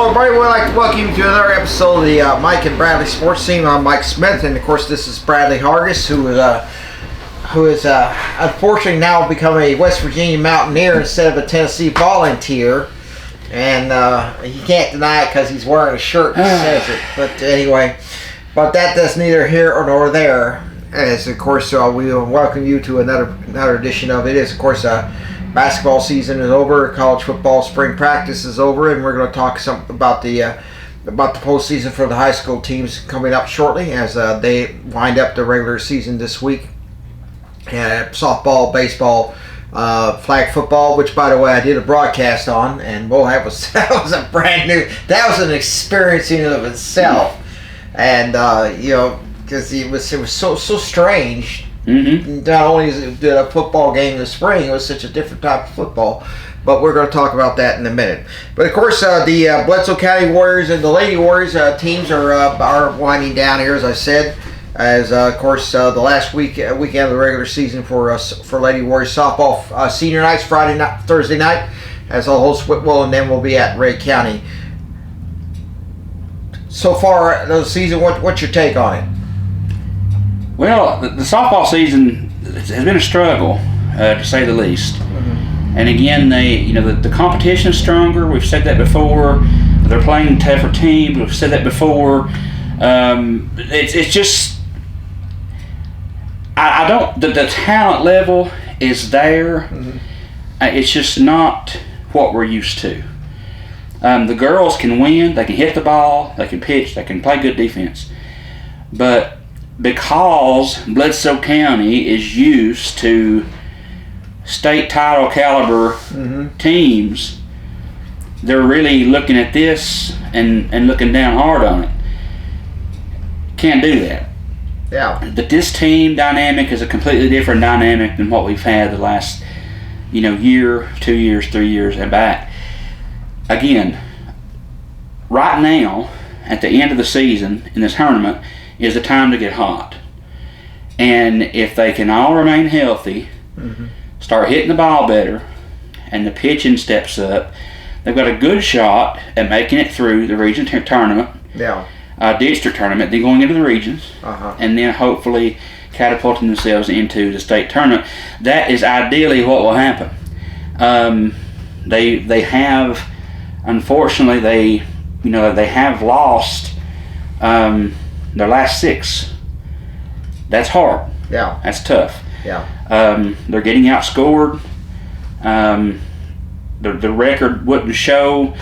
Hello, everybody. We'd like to welcome you to another episode of the Mike and Bradley Sports Team. I'm Mike Smith, and of course, this is Bradley Hargis, who is unfortunately now become a West Virginia Mountaineer instead of a Tennessee Volunteer. And he can't deny it because he's wearing a shirt that says it. But anyway, that does neither here nor there. As of course, we will welcome you to another edition of it. Is of course basketball season is over, college football spring practice is over, and we're going to talk some about the postseason for the high school teams coming up shortly as they wind up the regular season this week. Softball, baseball, flag football, which by the way I did a broadcast on, and that was a brand new. That was an experience in and of itself, and because it was so strange. Mm-hmm. Not only is it a football game in the spring, it was such a different type of football. But we're going to talk about that in a minute. But of course, the Bledsoe County Warriors and the Lady Warriors teams are winding down here, as I said. As of course, the last weekend of the regular season for Lady Warriors softball senior nights, Thursday night, as I'll host Whitwell, and then we'll be at Ray County. So far, the season, what's your take on it? Well, the softball season has been a struggle, to say the least. Mm-hmm. And again, the competition is stronger. We've said that before. They're playing tougher teams. We've said that before. It's just, I don't. The talent level is there. Mm-hmm. It's just not what we're used to. The girls can win. They can hit the ball. They can pitch. They can play good defense. But because Bledsoe County is used to state title caliber teams, they're really looking at this and looking down hard on it. Can't do that. Yeah. But this team dynamic is a completely different dynamic than what we've had the last, year, 2 years, 3 years and back. Again, right now, at the end of the season in this tournament, is the time to get hot. And if they can all remain healthy, start hitting the ball better, and the pitching steps up, they've got a good shot at making it through the region tournament, district tournament, then going into the regions, and then hopefully catapulting themselves into the state tournament. That is ideally what will happen. They have, unfortunately, they have lost their last 6. That's hard. Yeah. That's tough. Yeah. They're getting outscored. The record wouldn't show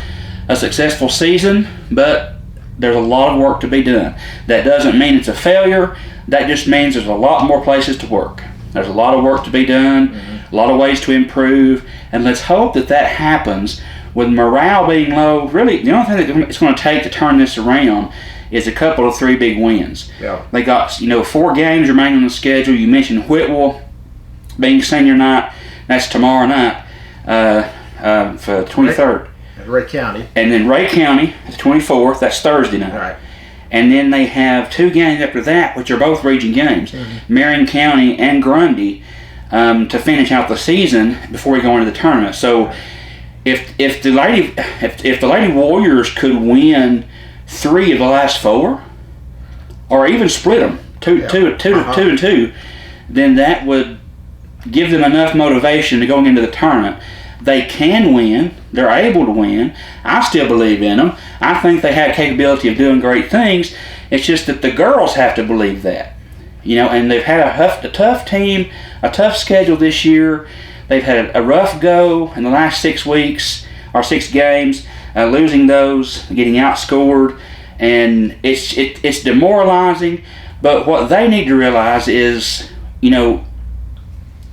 a successful season, but there's a lot of work to be done. That doesn't mean it's a failure. That just means there's a lot more places to work. There's a lot of work to be done, a lot of ways to improve, and let's hope that happens. With morale being low, really the only thing that it's going to take to turn this around is a couple of 3 big wins. Yeah. They got 4 games remaining on the schedule. You mentioned Whitwell being senior night. That's tomorrow night for the 23rd. Ray County. And then Ray County, the 24th. That's Thursday night. Right. And then they have 2 games after that, which are both region games. Marion County and Grundy to finish out the season before we go into the tournament. So if the Lady Warriors could win 3 of the last 4, or even split them two and two, then that would give them enough motivation to going into the tournament. They can win. They're able to win. I still believe in them. I think they have capability of doing great things. It's just that the girls have to believe that, and they've had a tough team, a tough schedule this year. They've had a rough go in the last 6 weeks or 6 games. Losing those, getting outscored, and it's demoralizing. But what they need to realize is, you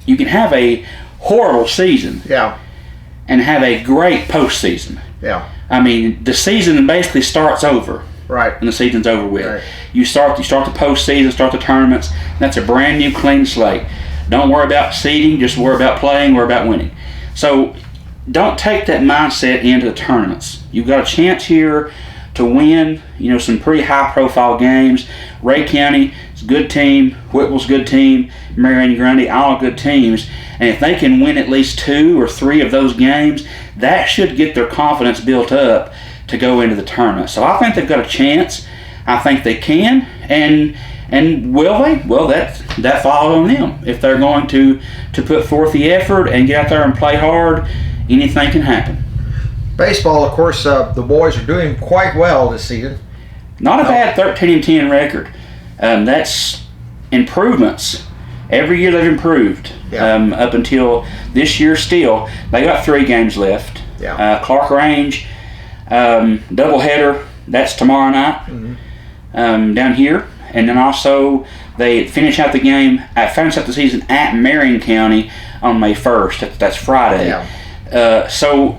can have a horrible season, and have a great postseason. Yeah. I mean, the season basically starts over. Right. And the season's over with. Right. You start the postseason, start the tournaments. That's a brand new, clean slate. Don't worry about seeding. Just worry about playing. Worry about winning. So don't take that mindset into the tournaments. You've got a chance here to win, some pretty high-profile games. Ray County is a good team. Whitwell's a good team. Marion and Grundy, all good teams. And if they can win at least 2 or 3 of those games, that should get their confidence built up to go into the tournament. So I think they've got a chance. I think they can, and will they? Well, that falls on them. If they're going to put forth the effort and get out there and play hard, anything can happen. Baseball, of course, the boys are doing quite well this season. Not a bad 13-10 record. That's improvements. Every year they've improved. Yeah. Up until this year still. They got 3 games left. Yeah. Clark Range, doubleheader, that's tomorrow night down here. And then also they finish out the season at Marion County on May 1st. That's Friday. Yeah. So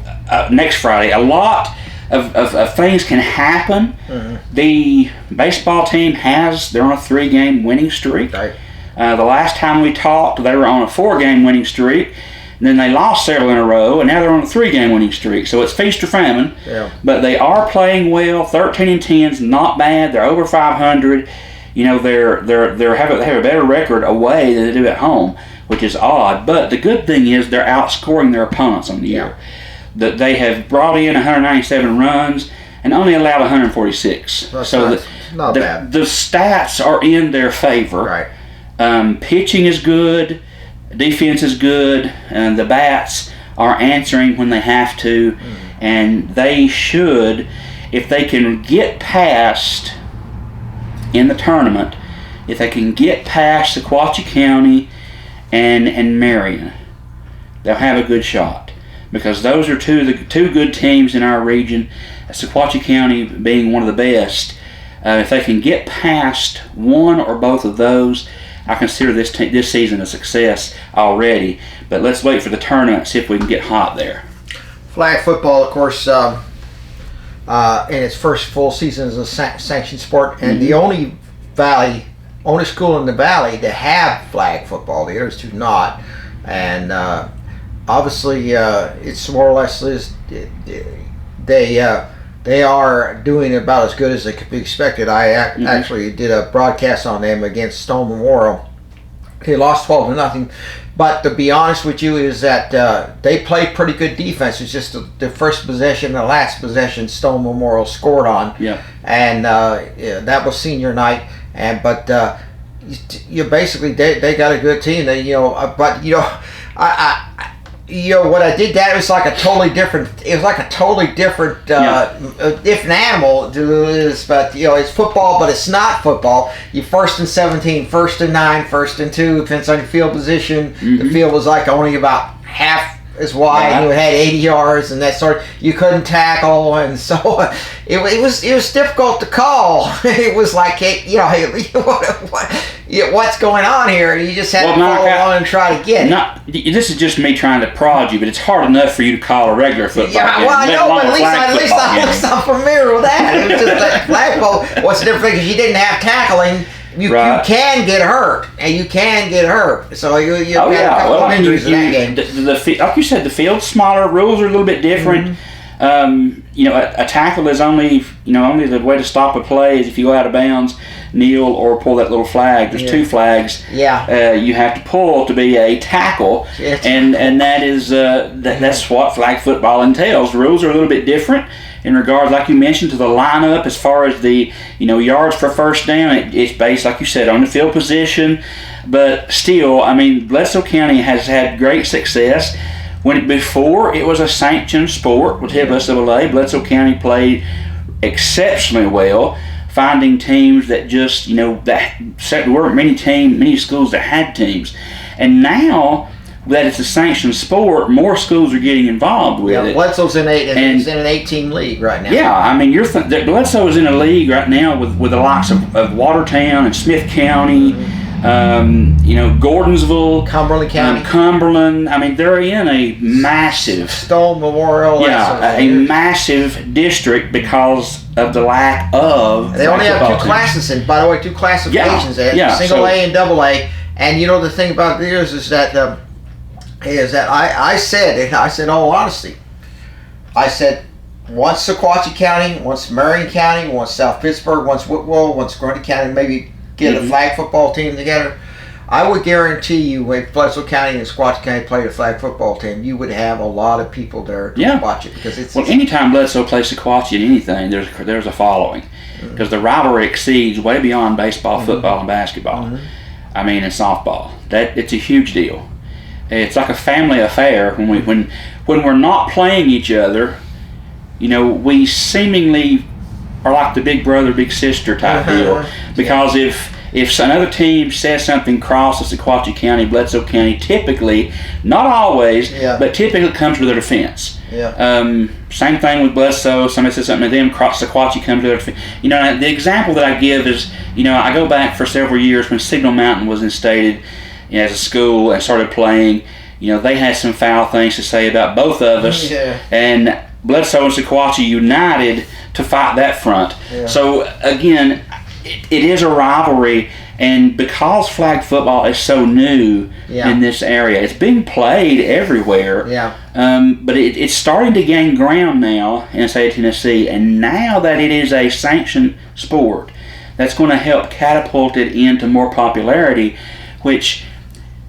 next Friday, a lot of things can happen. The baseball team they're on a 3-game winning streak. Right. The last time we talked, they were on a 4-game winning streak. And then they lost several in a row, and now they're on a 3-game winning streak. So it's feast or famine. Yeah. But they are playing well. 13-10's not bad. They're over 500. You know, they have a better record away than they do at home, which is odd. But the good thing is they're outscoring their opponents on the year. That they have brought in 197 runs and only allowed 146. That's not bad. The stats are in their favor. Right. Pitching is good, defense is good, and the bats are answering when they have to, and they should, if they can get past in the tournament, if they can get past Sequatchie County and Marion, they'll have a good shot, because those are the two good teams in our region, Sequatchie County being one of the best. If they can get past one or both of those, I consider this season a success already. But let's wait for the tournament, see if we can get hot there. Flag football, of course, in its first full season as a sanctioned sport, and the only school in the valley to have flag football. The others do not, and obviously it's more or less they are doing about as good as they could be expected. I actually did a broadcast on them against Stone Memorial. They lost 12-0, but to be honest with you is that they played pretty good defense. It's just the first possession, the last possession, Stone Memorial scored on, and that was senior night. But you basically they got a good team. What I did, that was like a totally different. It was like a totally different, different animal to this. But it's football, but it's not football. You 1st and 17, 1st and 9, 1st and 2. Depends on your field position. The field was like only about half as wide. And it had 80 yards and that sort. You couldn't tackle, and so it was difficult to call. It was like what's going on here? And you just had to follow along and try to get it. This is just me trying to prod you, but it's hard enough for you to call a regular football game. Well, I know, but at least I'm familiar with that. It was just like flagpole. What's the difference? Because you didn't have tackling. You can get hurt, and you can get hurt. So you had a couple of injuries in that game. Like you said, the field's smaller. Rules are a little bit different. A tackle is only the way to stop a play is if you go out of bounds, kneel, or pull that little flag. There's 2 flags. You have to pull to be a tackle, and that is that's what flag football entails. Rules are a little bit different in regards, like you mentioned, to the lineup as far as the yards for first down. It's based, like you said, on the field position, but still, I mean, Bledsoe County has had great success. Before it was a sanctioned sport with FSAA, Bledsoe County played exceptionally well, finding teams that just there weren't many schools that had teams, and now that it's a sanctioned sport, more schools are getting involved with it. Bledsoe's in an 8-team league right now. Yeah, I mean, Bledsoe is in a league right now with the likes of Watertown and Smith County, Gordonsville, Cumberland County, Cumberland. I mean, they're in a massive Stone Memorial. A massive district because of the lack of. They only have 2 classes, and by the way, 2 classifications. They have single A and double A. And the thing about theirs is that I said, in all honesty, I said, once Sequatchie County, once Marion County, once South Pittsburgh, once Whitwell, once Grundy County, maybe get a flag football team together, I would guarantee you, if Bledsoe County and Sequatchie County played a flag football team, you would have a lot of people there to watch it because it's. Well, anytime Bledsoe plays Sequatchie in anything, there's a following because the rivalry exceeds way beyond baseball, football, and basketball. I mean, and softball. It's a huge deal. It's like a family affair when we're not playing each other. We seemingly are like the big brother, big sister type deal. Because if another team says something crosses Sequatchie County, Bledsoe County, typically, not always, but typically comes to their defense. Same thing with Bledsoe. Somebody says something to them, Sequatchie comes to their defense. The example that I give is, I go back for several years when Signal Mountain was instated as a school and started playing. They had some foul things to say about both of us. And Bledsoe and Sequatchie united to fight that front. So again, it is a rivalry, and because flag football is so new in this area, it's being played everywhere. But it's starting to gain ground now in the state of Tennessee, and now that it is a sanctioned sport, that's going to help catapult it into more popularity, which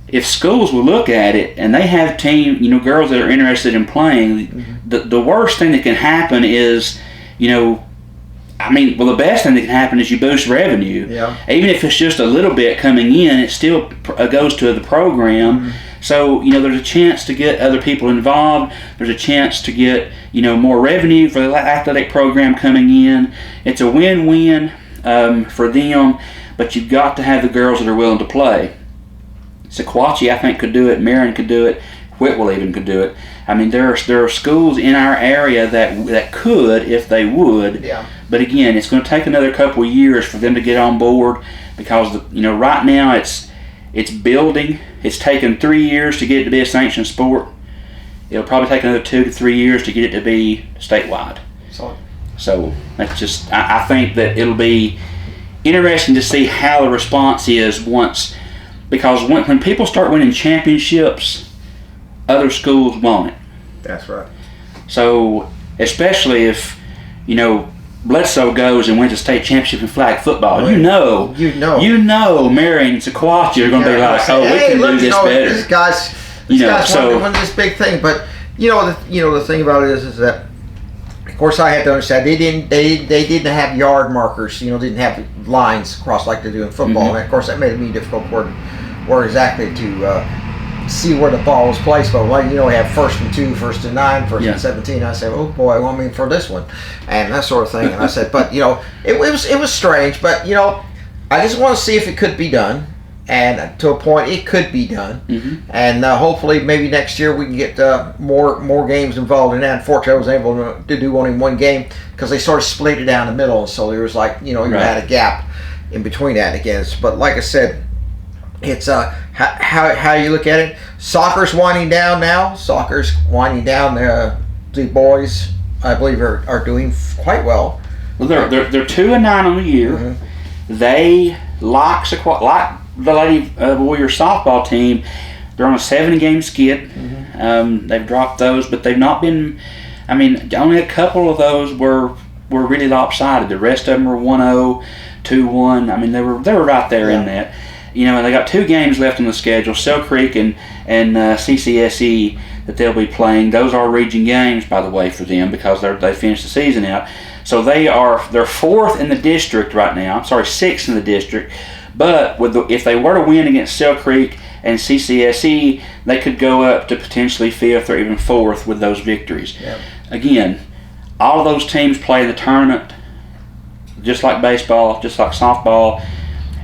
if schools will look at it and they have girls that are interested in playing, the worst thing that can happen is, the best thing that can happen is you boost revenue. Even if it's just a little bit coming in, it still goes to the program. So, there's a chance to get other people involved. There's a chance to get, more revenue for the athletic program coming in. It's a win-win for them, but you've got to have the girls that are willing to play. Sequatchie, I think, could do it. Marion could do it. Whitwell even could do it. There are schools in our area that could if they would. But again, it's going to take another couple of years for them to get on board because right now it's building. It's taken 3 years to get it to be a sanctioned sport. It'll probably take another 2 to 3 years to get it to be statewide. So that's just I think that it'll be interesting to see how the response is because when people start winning championships, other schools want it. That's right. So, especially if, Bledsoe goes and wins a state championship in flag football, Marion and Sequatchie are going to be like, we can do this better. These guys want to win this big thing. But, the thing about it is that, of course, I have to understand they didn't have yard markers. Didn't have lines across like they do in football. And of course, that made it really difficult where exactly to see where the ball was placed. But we have 1st and 2, 1st and 9, 1st and 17. I said, oh boy, for this one, and that sort of thing. And I said, but it was strange. But I just want to see if it could be done. And to a point, it could be done. And hopefully, maybe next year we can get more games involved in that. Unfortunately, I was able to do only one game because they sort of split it down the middle, and so there was you had a gap in between that again. But like I said, it's how you look at it. Soccer's winding down now. The boys, I believe, are doing quite well. Well, they're 2-9 on the year. They like the Lady Warrior softball team. They're on a 7-game skid. They've dropped those, but they've not been. Only a couple of those were really lopsided. The rest of them were 1-0, 2-1. They were right there in that. And they got 2 games left on the schedule. Sell Creek and CCSE that they'll be playing. Those are region games, by the way, for them because they finished the season out. So they're 4th in the district right now. 6th in the district. But if they were to win against Sell Creek and CCSE, they could go up to potentially 5th or even 4th with those victories. Again, all of those teams play the tournament just like baseball, just like softball.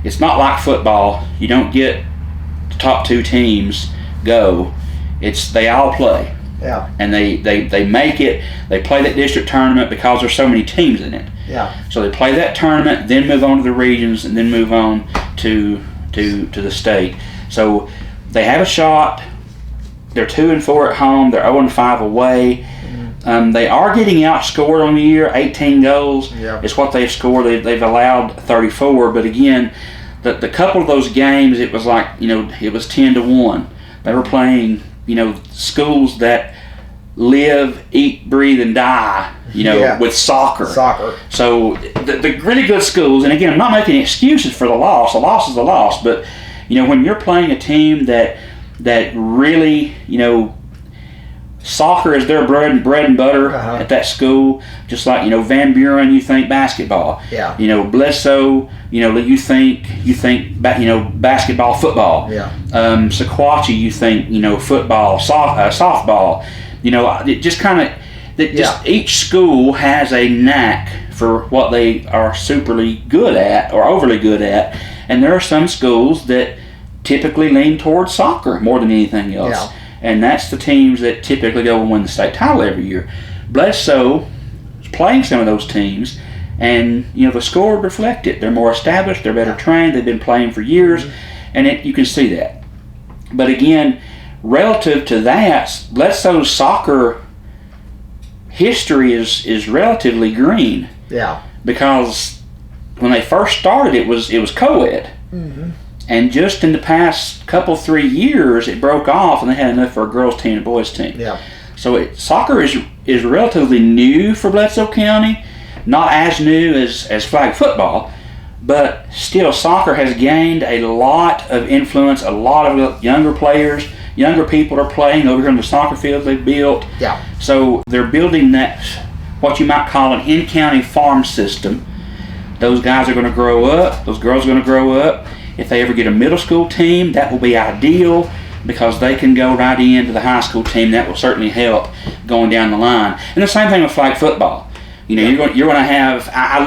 It's not like football. You don't get the top 2 teams go. They all play. And they make it. They play that district tournament because there's so many teams in it. So they play that tournament, then move on to the regions, and then move on to the state. So they have a shot. They're 2-4 at home. They're 0-5 away. They are getting outscored on the year. 18 goals is what they've scored. They've allowed 34, but again, the couple of those games, it was like it was 10-1. They were playing schools that live, eat, breathe, and die with soccer. So the really good schools, and again, I'm not making excuses for the loss. The loss is the loss, but when you're playing a team that really, soccer is their bread and butter at that school. Just like Van Buren, you think basketball. Yeah. Bledsoe, you think basketball, football. Yeah. Sequatchie, you think football, softball. It just kind of each school has a knack for what they are superly good at or overly good at, and there are some schools that typically lean towards soccer more than anything else. Yeah. And that's the teams that typically go and win the state title every year. Bledsoe is playing some of those teams, and the score would reflect it. They're more established, they're better trained, they've been playing for years, and you can see that. But again, relative to that, Bledsoe's soccer history is relatively green. Yeah. Because when they first started, it was co-ed. Mm-hmm. And just in the past 3 years, it broke off, and they had enough for a girls' team and a boys' team. Yeah. So soccer is relatively new for Bledsoe County, not as new as flag football, but still soccer has gained a lot of influence. A lot of younger players, younger people are playing over here on the soccer field they've built. Yeah. So they're building that, what you might call an in-county farm system. Those guys are going to grow up. Those girls are going to grow up. If they ever get a middle school team, that will be ideal because they can go right into the high school team. That will certainly help going down the line. And the same thing with flag football. You're going to have. I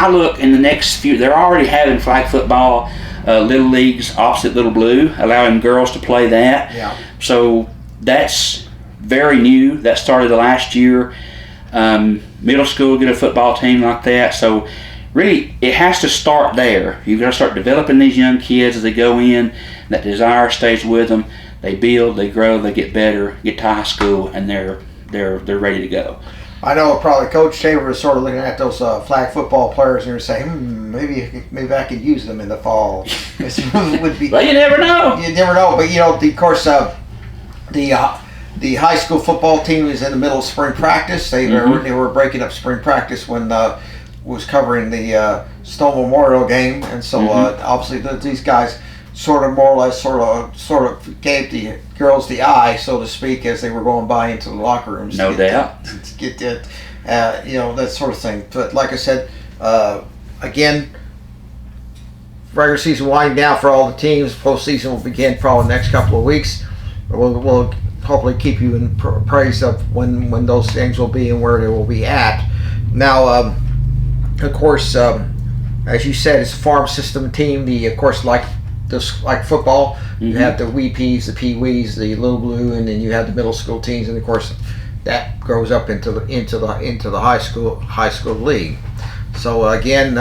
look in the next few. They're already having flag football little leagues opposite Little Blue, allowing girls to play that. Yeah. So that's very new. That started the last year. Middle school get a football team like that. So really, it has to start there. You've got to start developing these young kids as they go in. That desire stays with them. They build, they grow, they get better, get to high school, and they're ready to go. I know probably Coach Tabor is sort of looking at those flag football players and saying, maybe I could use them in the fall. Would be, Well, you never know. You never know, but of course, the high school football team is in the middle of spring practice. They were breaking up spring practice when was covering the Stone Memorial game, and so obviously these guys sort of more or less sort of gave the girls the eye, so to speak, as they were going by into the locker rooms. No doubt. To get that, that sort of thing. But like I said, again, regular season winding down for all the teams. Postseason will begin probably the next couple of weeks. We'll hopefully keep you in praise of when those things will be and where they will be at. Now, of course, as you said, it's a farm system team. Of course, like football, you have the wee peas, the pee wees, the Little Blue, and then you have the middle school teams, and of course, that grows up into the high school league. So again,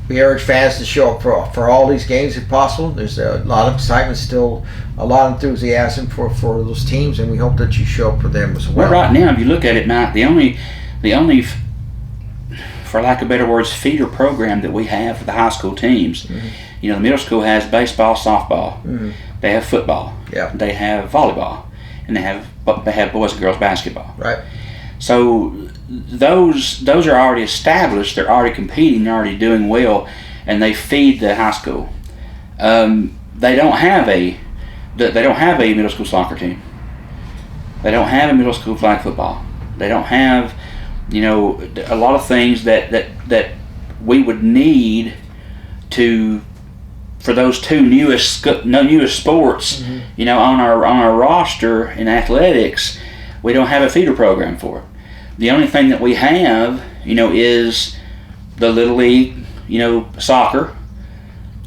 we urge fans to show up for all these games if possible. There's a lot of excitement still, a lot of enthusiasm for those teams, and we hope that you show up for them as well. Well, right now, if you look at it, Matt, the only for lack of better words, feeder program that we have for the high school teams. The middle school has baseball, softball. They have football. Yeah. They have volleyball, and they have boys and girls basketball. Right. So those are already established. They're already competing. They're already doing well, and they feed the high school. They don't have a middle school soccer team. They don't have a middle school flag football. They don't have a lot of things that we would need for those two newest sports, on our roster in athletics. We don't have a feeder program for it. The only thing that we have, is the Little League, soccer,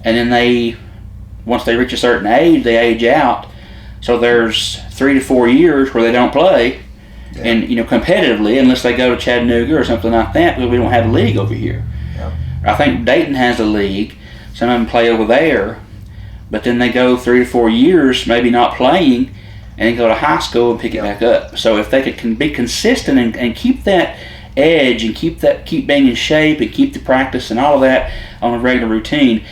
and then once they reach a certain age, they age out. So there's 3 to 4 years where they don't play. Yeah. And competitively, unless they go to Chattanooga or something like that, because we don't have a league over here. Yeah. I think Dayton has a league. Some of them play over there, but then they go 3 to 4 years, maybe not playing, and then go to high school and pick it back up. So if they could be consistent and keep that edge and keep being in shape and keep the practice and all of that on a regular routine,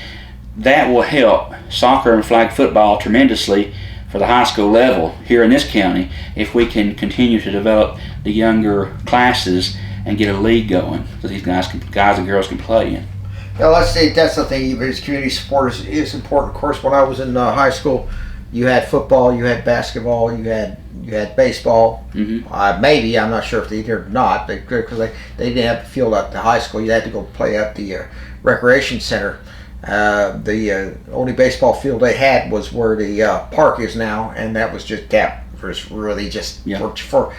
that will help soccer and flag football tremendously for the high school level here in this county if we can continue to develop the younger classes and get a league going so these guys and girls can play in. Yeah, let's say that's the thing. Even community support is important. Of course, when I was in high school, you had football, you had basketball, you had baseball. Mm-hmm. Maybe I'm not sure if they did or not, because they didn't have the field at the high school. You had to go play at the recreation center. The only baseball field they had was where the park is now, and that was really just for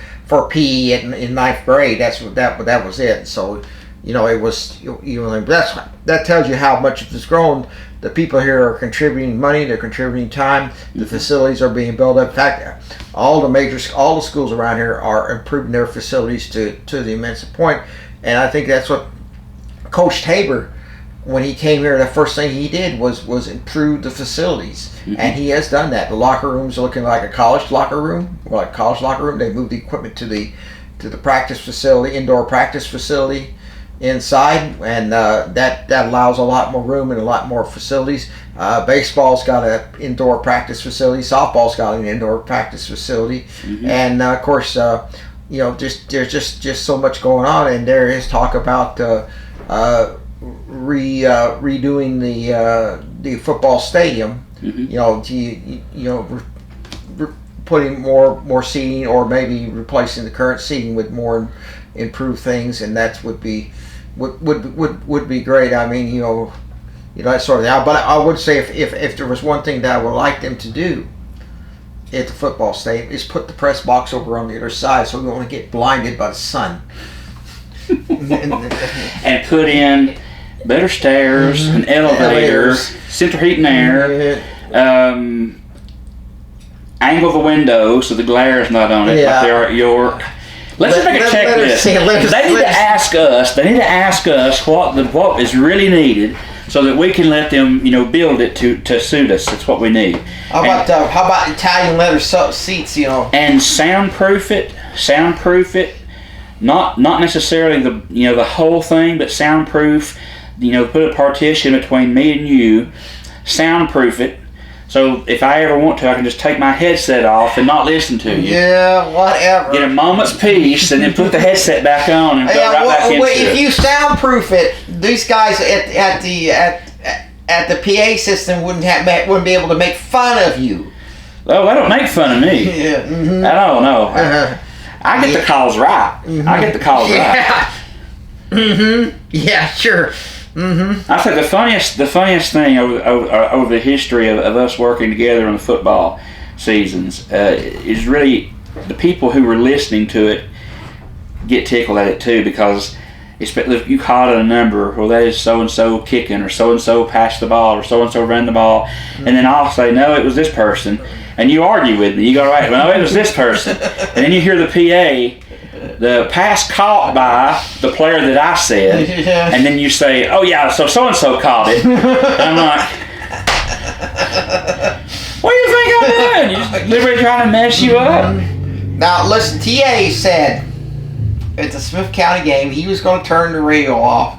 PE in ninth grade. That was it. So, it was that tells you how much it's grown. The people here are contributing money, they're contributing time. The facilities are being built up. In fact, all the schools around here are improving their facilities to the immense point. And I think that's what Coach Tabor, when he came here, the first thing he did was improve the facilities. Mm-hmm. And he has done that. The locker rooms are looking like a college locker room. They moved the equipment to the practice facility, indoor practice facility inside, and that allows a lot more room and a lot more facilities. Baseball's got an indoor practice facility. Softball's got an indoor practice facility. Mm-hmm. And of course, there's just so much going on, and there is talk about redoing the football stadium. Mm-hmm. Putting more seating, or maybe replacing the current seating with more improved things, and that would be great. I mean, that sort of thing. But I would say if there was one thing that I would like them to do at the football stadium, is put the press box over on the other side, so we don't get blinded by the sun. And put in better stairs, mm-hmm. an elevator, central heat and air, angle the window so the glare is not on it, like they are at York. Let's just make a checklist. They need to ask us what is really needed, so that we can let them, build it to suit us. That's what we need. How about Italian leather seats? And soundproof it. Not necessarily the whole thing, but soundproof. Put a partition between me and you. Soundproof it. So if I ever want to, I can just take my headset off and not listen to you. Yeah, whatever. Get a moment's peace, and then put the headset back on and go back into it. If you soundproof it, these guys at the PA system wouldn't be able to make fun of you. Oh, they don't make fun of me. Yeah. Mm-hmm. I don't know. I get the calls right. Mm-hmm. I get the calls right. Mm-hmm. Yeah, sure. Mm-hmm. I think the funniest thing over the history of us working together on the football seasons is really the people who were listening to it get tickled at it too, because if you call it a number, well, that is so and so kicking, or so and so passed the ball, or so and so ran the ball, and then I'll say, no, it was this person, and you argue with me. You go, right, well, it was this person, and then you hear the PA. The pass caught by the player that I said, and then you say, oh yeah, so and so caught it. And I'm like, what do you think I'm doing? You just literally trying to mess you up. Now listen, TA said at the Smith County game he was going to turn the radio off,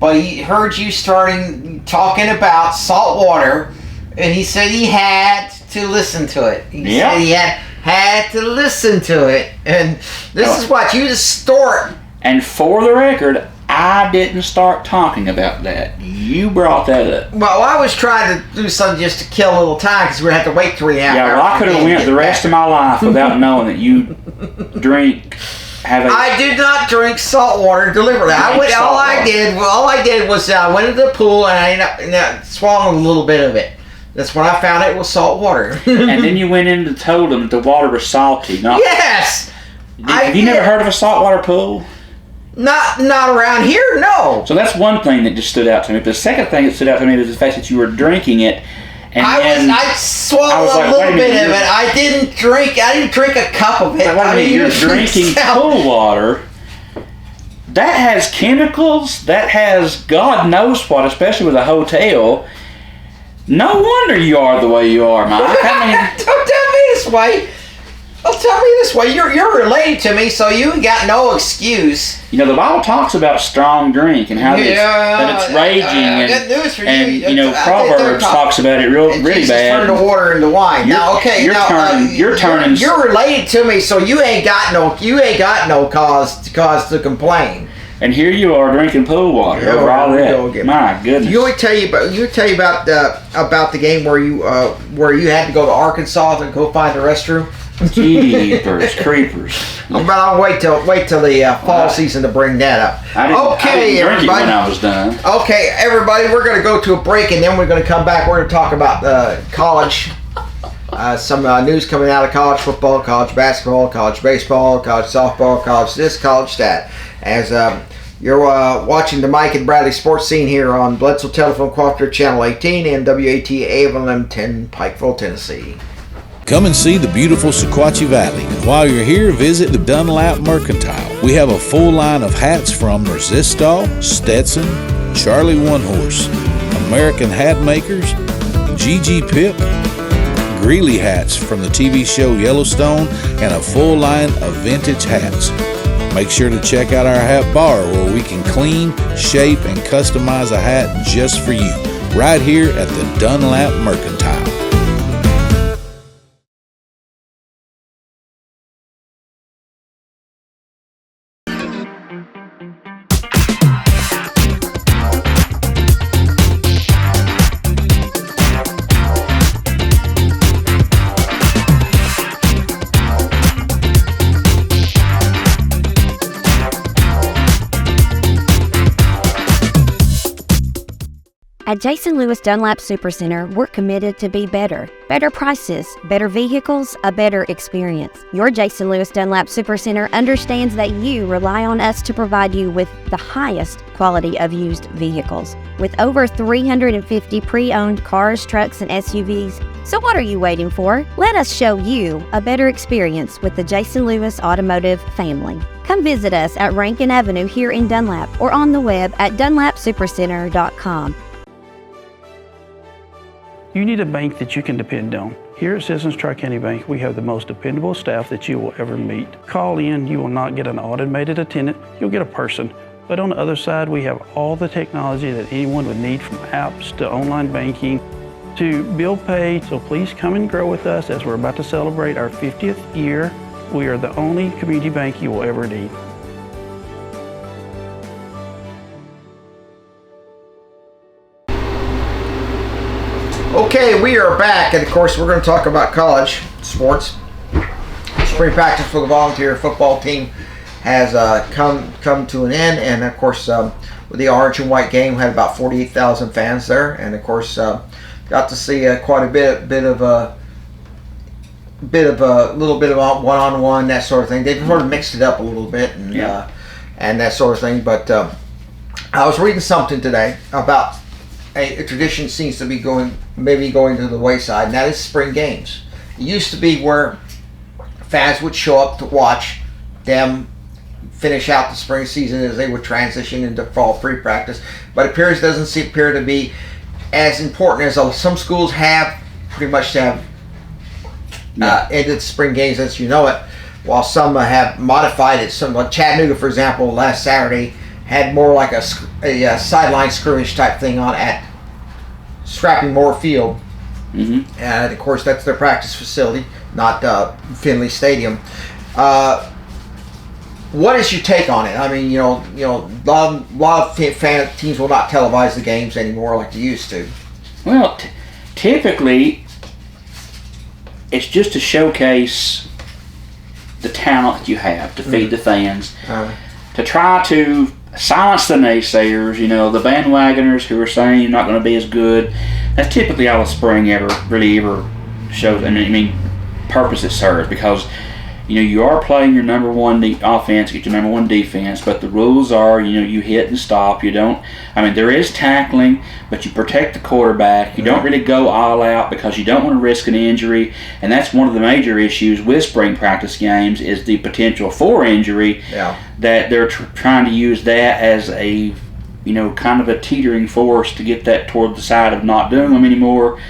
but he heard you talking about salt water, and he said he had to listen to it. He said he had to listen to it, and this is what you distort. And for the record, I didn't start talking about that. You brought that up. Well, I was trying to do something just to kill a little time, because we had to wait 3 hours. Yeah, well, I could have went the rest of my life without knowing that you I did not drink salt water deliberately. All I did was I went into the pool and I swallowed a little bit of it. That's when I found it was salt water. And then you went in and told them that the water was salty. Yes! Have you never heard of a saltwater pool? Not around here, no. So that's one thing that just stood out to me. But the second thing that stood out to me was the fact that you were drinking it. And I swallowed a little bit of it. I didn't drink a cup of it. You're drinking pool water. That has chemicals. That has God knows what, especially with a hotel. No wonder you are the way you are, Mike. Don't tell me this way. Don't tell me this way. You're related to me, so you ain't got no excuse. The Bible talks about strong drink and how that it's raging, good news for you. And Proverbs talks about it really Jesus bad. Turned the water into wine. You're related to me, so you ain't got no cause to complain. And here you are drinking pool water Yeah, over all we'll go that. My goodness. You would tell you about the game where you had to go to Arkansas and go find a restroom. Jeepers creepers. But I'll wait till the fall season to bring that up. I didn't drink it when I was done. Okay, everybody, we're going to go to a break, and then we're going to come back. We're going to talk about college. Some news coming out of college football, college basketball, college baseball, college softball, college this, college that. As you're watching the Mike and Bradley Sports Scene here on Bledsoe Telephone Cooperative Channel 18 and WAT AM 10 Pikeville, Tennessee. Come and see the beautiful Sequatchie Valley. And while you're here, visit the Dunlap Mercantile. We have a full line of hats from Resistol, Stetson, Charlie One Horse, American Hat Makers, GG Pip, Greeley hats from the TV show Yellowstone, and a full line of vintage hats. Make sure to check out our hat bar where we can clean, shape, and customize a hat just for you, right here at the Dunlap Mercantile. At Jason Lewis Dunlap Supercenter, we're committed to be better. Better prices, better vehicles, a better experience. Your Jason Lewis Dunlap Supercenter understands that you rely on us to provide you with the highest quality of used vehicles. With over 350 pre-owned cars, trucks, and SUVs. So what are you waiting for? Let us show you a better experience with the Jason Lewis Automotive family. Come visit us at Rankin Avenue here in Dunlap or on the web at dunlapsupercenter.com. You need a bank that you can depend on. Here at Citizens Tri-County Bank, we have the most dependable staff that you will ever meet. Call in, you will not get an automated attendant, you'll get a person. But on the other side, we have all the technology that anyone would need, from apps to online banking to bill pay. So please come and grow with us as we're about to celebrate our 50th year. We are the only community bank you will ever need. Okay, we are back, and of course we're going to talk about college sports. Spring practice for the volunteer football team has come to an end, and of course with the orange and white game, we had about 48,000 fans there, and of course got to see quite a bit of a little bit of one-on-one, that sort of thing. They sort of mixed it up a little bit and that sort of thing. But I was reading something today about a tradition seems to be going to the wayside, and that is spring games. It used to be where fans would show up to watch them finish out the spring season as they would transition into fall pre-practice, but it doesn't appear to be as important as some schools have pretty much have ended spring games as you know it, while some have modified it. Some, like Chattanooga, for example, last Saturday had more like a sideline scrimmage type thing on at Scrappy Moore Field. Mm-hmm. And of course that's their practice facility, not Finley Stadium. What is your take on it? I mean, a lot of fan teams will not televise the games anymore like they used to. Well, typically it's just to showcase the talent that you have, to feed the fans, to try to silence the naysayers, the bandwagoners who are saying you're not going to be as good. That's typically all the spring ever shows. Purpose it serves, because you are playing your number one offense, get your number one defense, but the rules are, you hit and stop. You don't, there is tackling, but you protect the quarterback. You don't really go all out because you don't want to risk an injury, and that's one of the major issues with spring practice games is the potential for injury. Yeah. That they're trying to use that as a, kind of a teetering force to get that toward the side of not doing them anymore.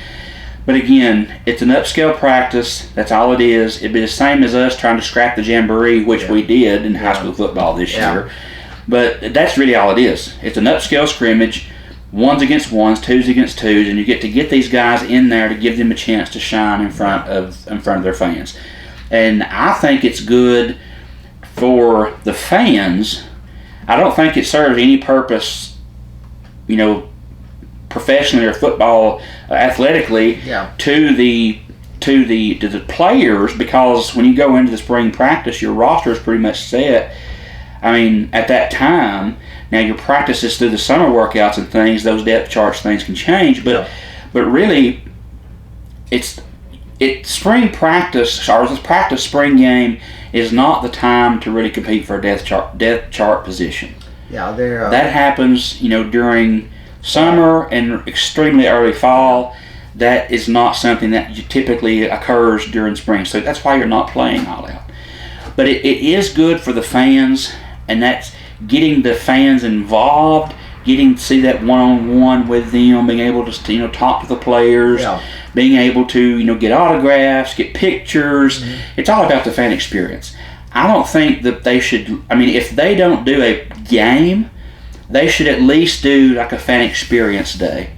But again, it's an upscale practice. That's all it is. It'd be the same as us trying to scrap the jamboree, which we did in high school football this year. But that's really all it is. It's an upscale scrimmage, ones against ones, twos against twos, and you get these guys in there to give them a chance to shine in front of their fans. And I think it's good for the fans. I don't think it serves any purpose, professionally or football athletically Yeah. to the players, because when you go into the spring practice, your roster is pretty much set. I mean, at that time, now your practices through the summer workouts and things, those depth charts, things can change, but really, it's spring practice, or the practice spring game is not the time to really compete for a depth chart position. Yeah, they're That happens, during summer and extremely early fall. That is not something that typically occurs during spring, so that's why you're not playing all out. But it is good for the fans, and that's getting the fans involved, getting to see that one-on-one with them, being able to talk to the players, being able to get autographs, get pictures. Mm-hmm. It's all about the fan experience. I don't think that they should. I mean, if they don't do a game, they should at least do like a fan experience day,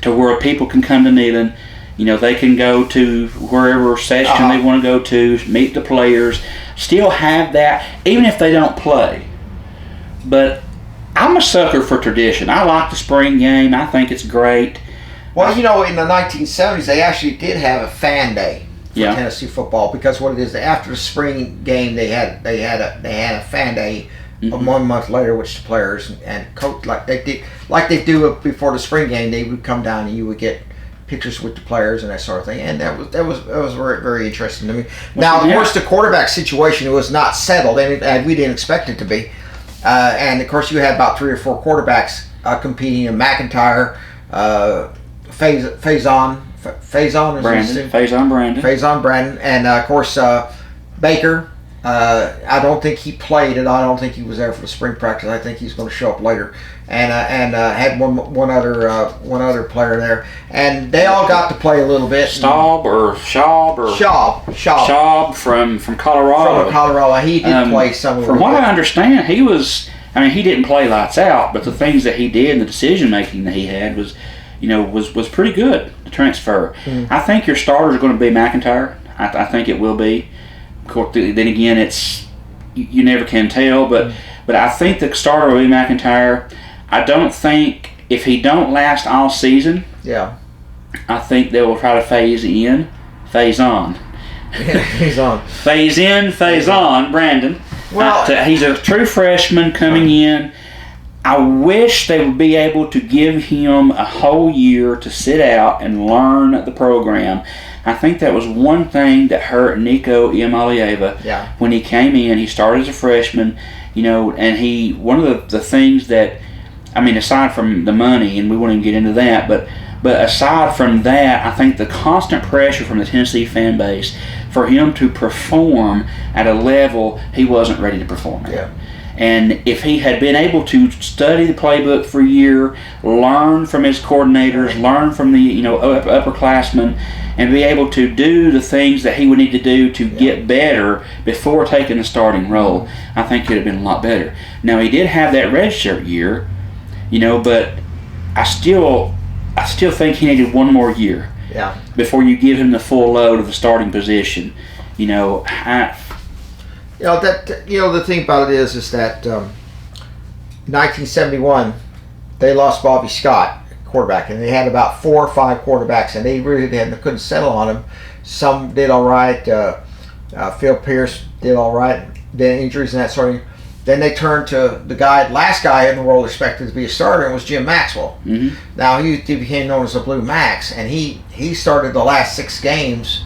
to where people can come to Neyland. They can go to wherever session they want to go to, meet the players, still have that, even if they don't play. But I'm a sucker for tradition. I like the spring game. I think it's great. Well, in the 1970s, they actually did have a fan day for Tennessee football, because what it is, after the spring game, they had a fan day. Mm-hmm. 1 month later, which the players and coach like they do before the spring game, they would come down and you would get pictures with the players and that sort of thing, and that was very, very interesting to me. Now, of course, the quarterback situation was not settled, and we didn't expect it to be. And of course, you had about 3 or 4 quarterbacks competing in McIntyre, Faison Brandon, and of course Baker. I don't think he played it. I don't think he was there for the spring practice. I think he's going to show up later. And had one other player there, and they all got to play a little bit. Schaub from Colorado. From Colorado, he did play some. From what I understand, he didn't play lights out, but the things that he did and the decision making that he had was pretty good to transfer. Mm-hmm. I think your starter is going to be McIntyre. I think it will be. Of course, then again, it's you never can tell, but I think the starter will be McIntyre. I don't think, if he don't last all season, I think they will try to phase on. Phase on, Brandon. Well, he's a true freshman coming in. I wish they would be able to give him a whole year to sit out and learn the program. I think that was one thing that hurt Nico Iamaleava when he came in. He started as a freshman, and one of the things that, aside from the money, and we won't even get into that, but aside from that, I think the constant pressure from the Tennessee fan base for him to perform at a level he wasn't ready to perform at. Yeah. And if he had been able to study the playbook for a year, learn from his coordinators, learn from the upperclassmen, and be able to do the things that he would need to do to get better before taking the starting role, I think it would have been a lot better. Now, he did have that redshirt year, but I still think he needed one more year before you give him the full load of the starting position. The thing about it is that 1971 they lost Bobby Scott, quarterback, and they had about 4 or 5 quarterbacks, and they really couldn't settle on him. Some did all right. Phil Pierce did all right. Then injuries and that sort of thing. Then they turned to the last guy in the world expected to be a starter, and was Jim Maxwell. Mm-hmm. Now he became known as the Blue Max, and he started the last 6 games,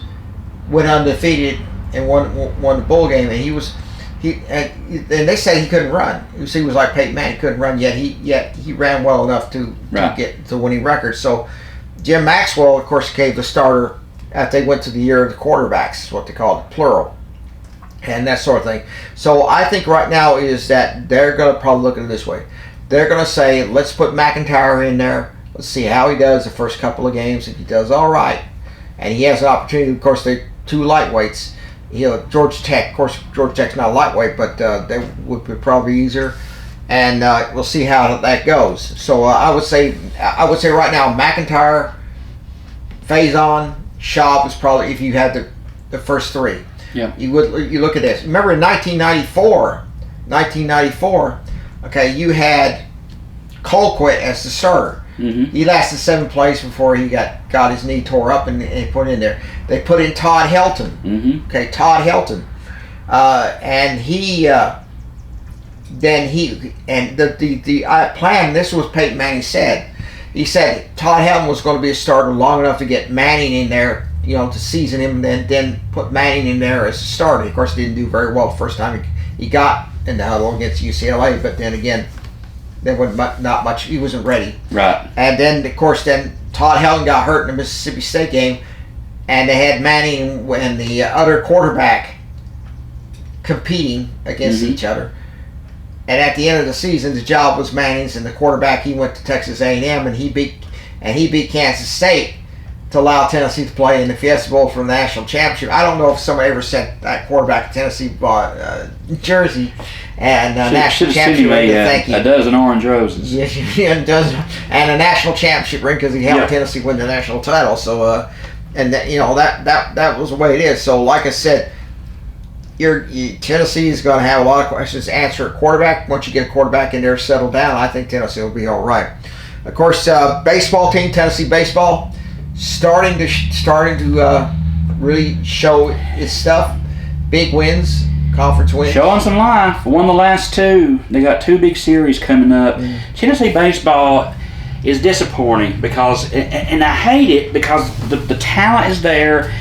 went undefeated, and won the bowl game. And they said he couldn't run. He was like Peyton Manning, couldn't run, yet he ran well enough to get to winning records. So Jim Maxwell, of course, became the starter after they went to the year of the quarterbacks, is what they called it, plural, and that sort of thing. So I think right now is that they're going to probably look at it this way. They're going to say, let's put McIntyre in there. Let's see how he does the first couple of games. If he does all right, and he has an opportunity, of course, they're 2 lightweights. Georgia Tech, of course, Georgia Tech's not lightweight, but they would be probably easier, and we'll see how that goes. So I would say right now, McIntyre, Faison, Schaub is probably, if you had the first 3. Yeah. You look at this. Remember in 1994, Okay, you had Colquitt as the starter. Mm-hmm. He lasted 7 plays before he got his knee tore up and put in there. They put in Todd Helton. Mm-hmm. Okay, Todd Helton, and the plan. This was Peyton Manning said. He said Todd Helton was going to be a starter long enough to get Manning in there, to season him, and then put Manning in there as a starter. Of course, he didn't do very well the first time he got in the huddle against UCLA, but then again, there wasn't not much. He wasn't ready. Right. And then, of course, Todd Helton got hurt in the Mississippi State game, and they had Manning and the other quarterback competing against each other. And at the end of the season, the job was Manning's, and the quarterback, he went to Texas A&M, and he beat Kansas State to allow Tennessee to play in the Fiesta Bowl for the national championship. I don't know if somebody ever sent that quarterback to Tennessee jersey and national championship ring to thank him. A dozen orange roses. And a national championship ring because he helped Tennessee win the national title. So, that was the way it is. So, like I said, Tennessee is going to have a lot of questions to answer at quarterback. Once you get a quarterback in there settled down, I think Tennessee will be all right. Of course, baseball team, Tennessee baseball, starting to really show its stuff. Big wins, conference wins. Showing some life. Won the last 2. They got 2 big series coming up. Tennessee baseball is disappointing because, and I hate it because the talent is there,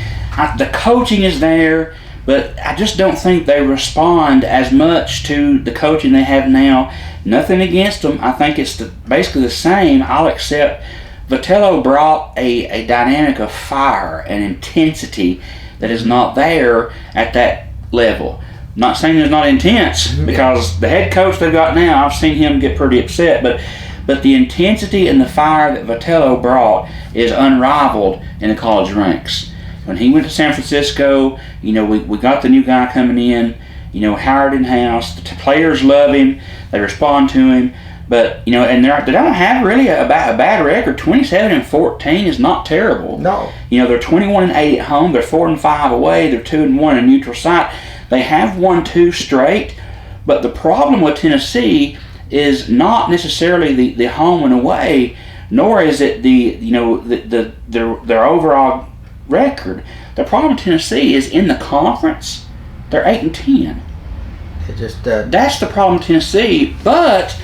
the coaching is there, but I just don't think they respond as much to the coaching they have now. Nothing against them. I think it's basically the same. I'll accept Vitello brought a dynamic of fire and intensity that is not there at that level. Not saying it's not intense, because the head coach they've got now, I've seen him get pretty upset, but the intensity and the fire that Vitello brought is unrivaled in the college ranks. When he went to San Francisco, we got the new guy coming in, hired in-house. The players love him. They respond to him. But, and they don't have really a bad record. 27-14 is not terrible. No. They're 21-8 at home. They're 4-5 away. They're 2-1 in a neutral site. They have won 2 straight. But the problem with Tennessee is not necessarily the home and away, nor is it their overall record. The problem with Tennessee is in the conference. They're 8-10. That's the problem with Tennessee. But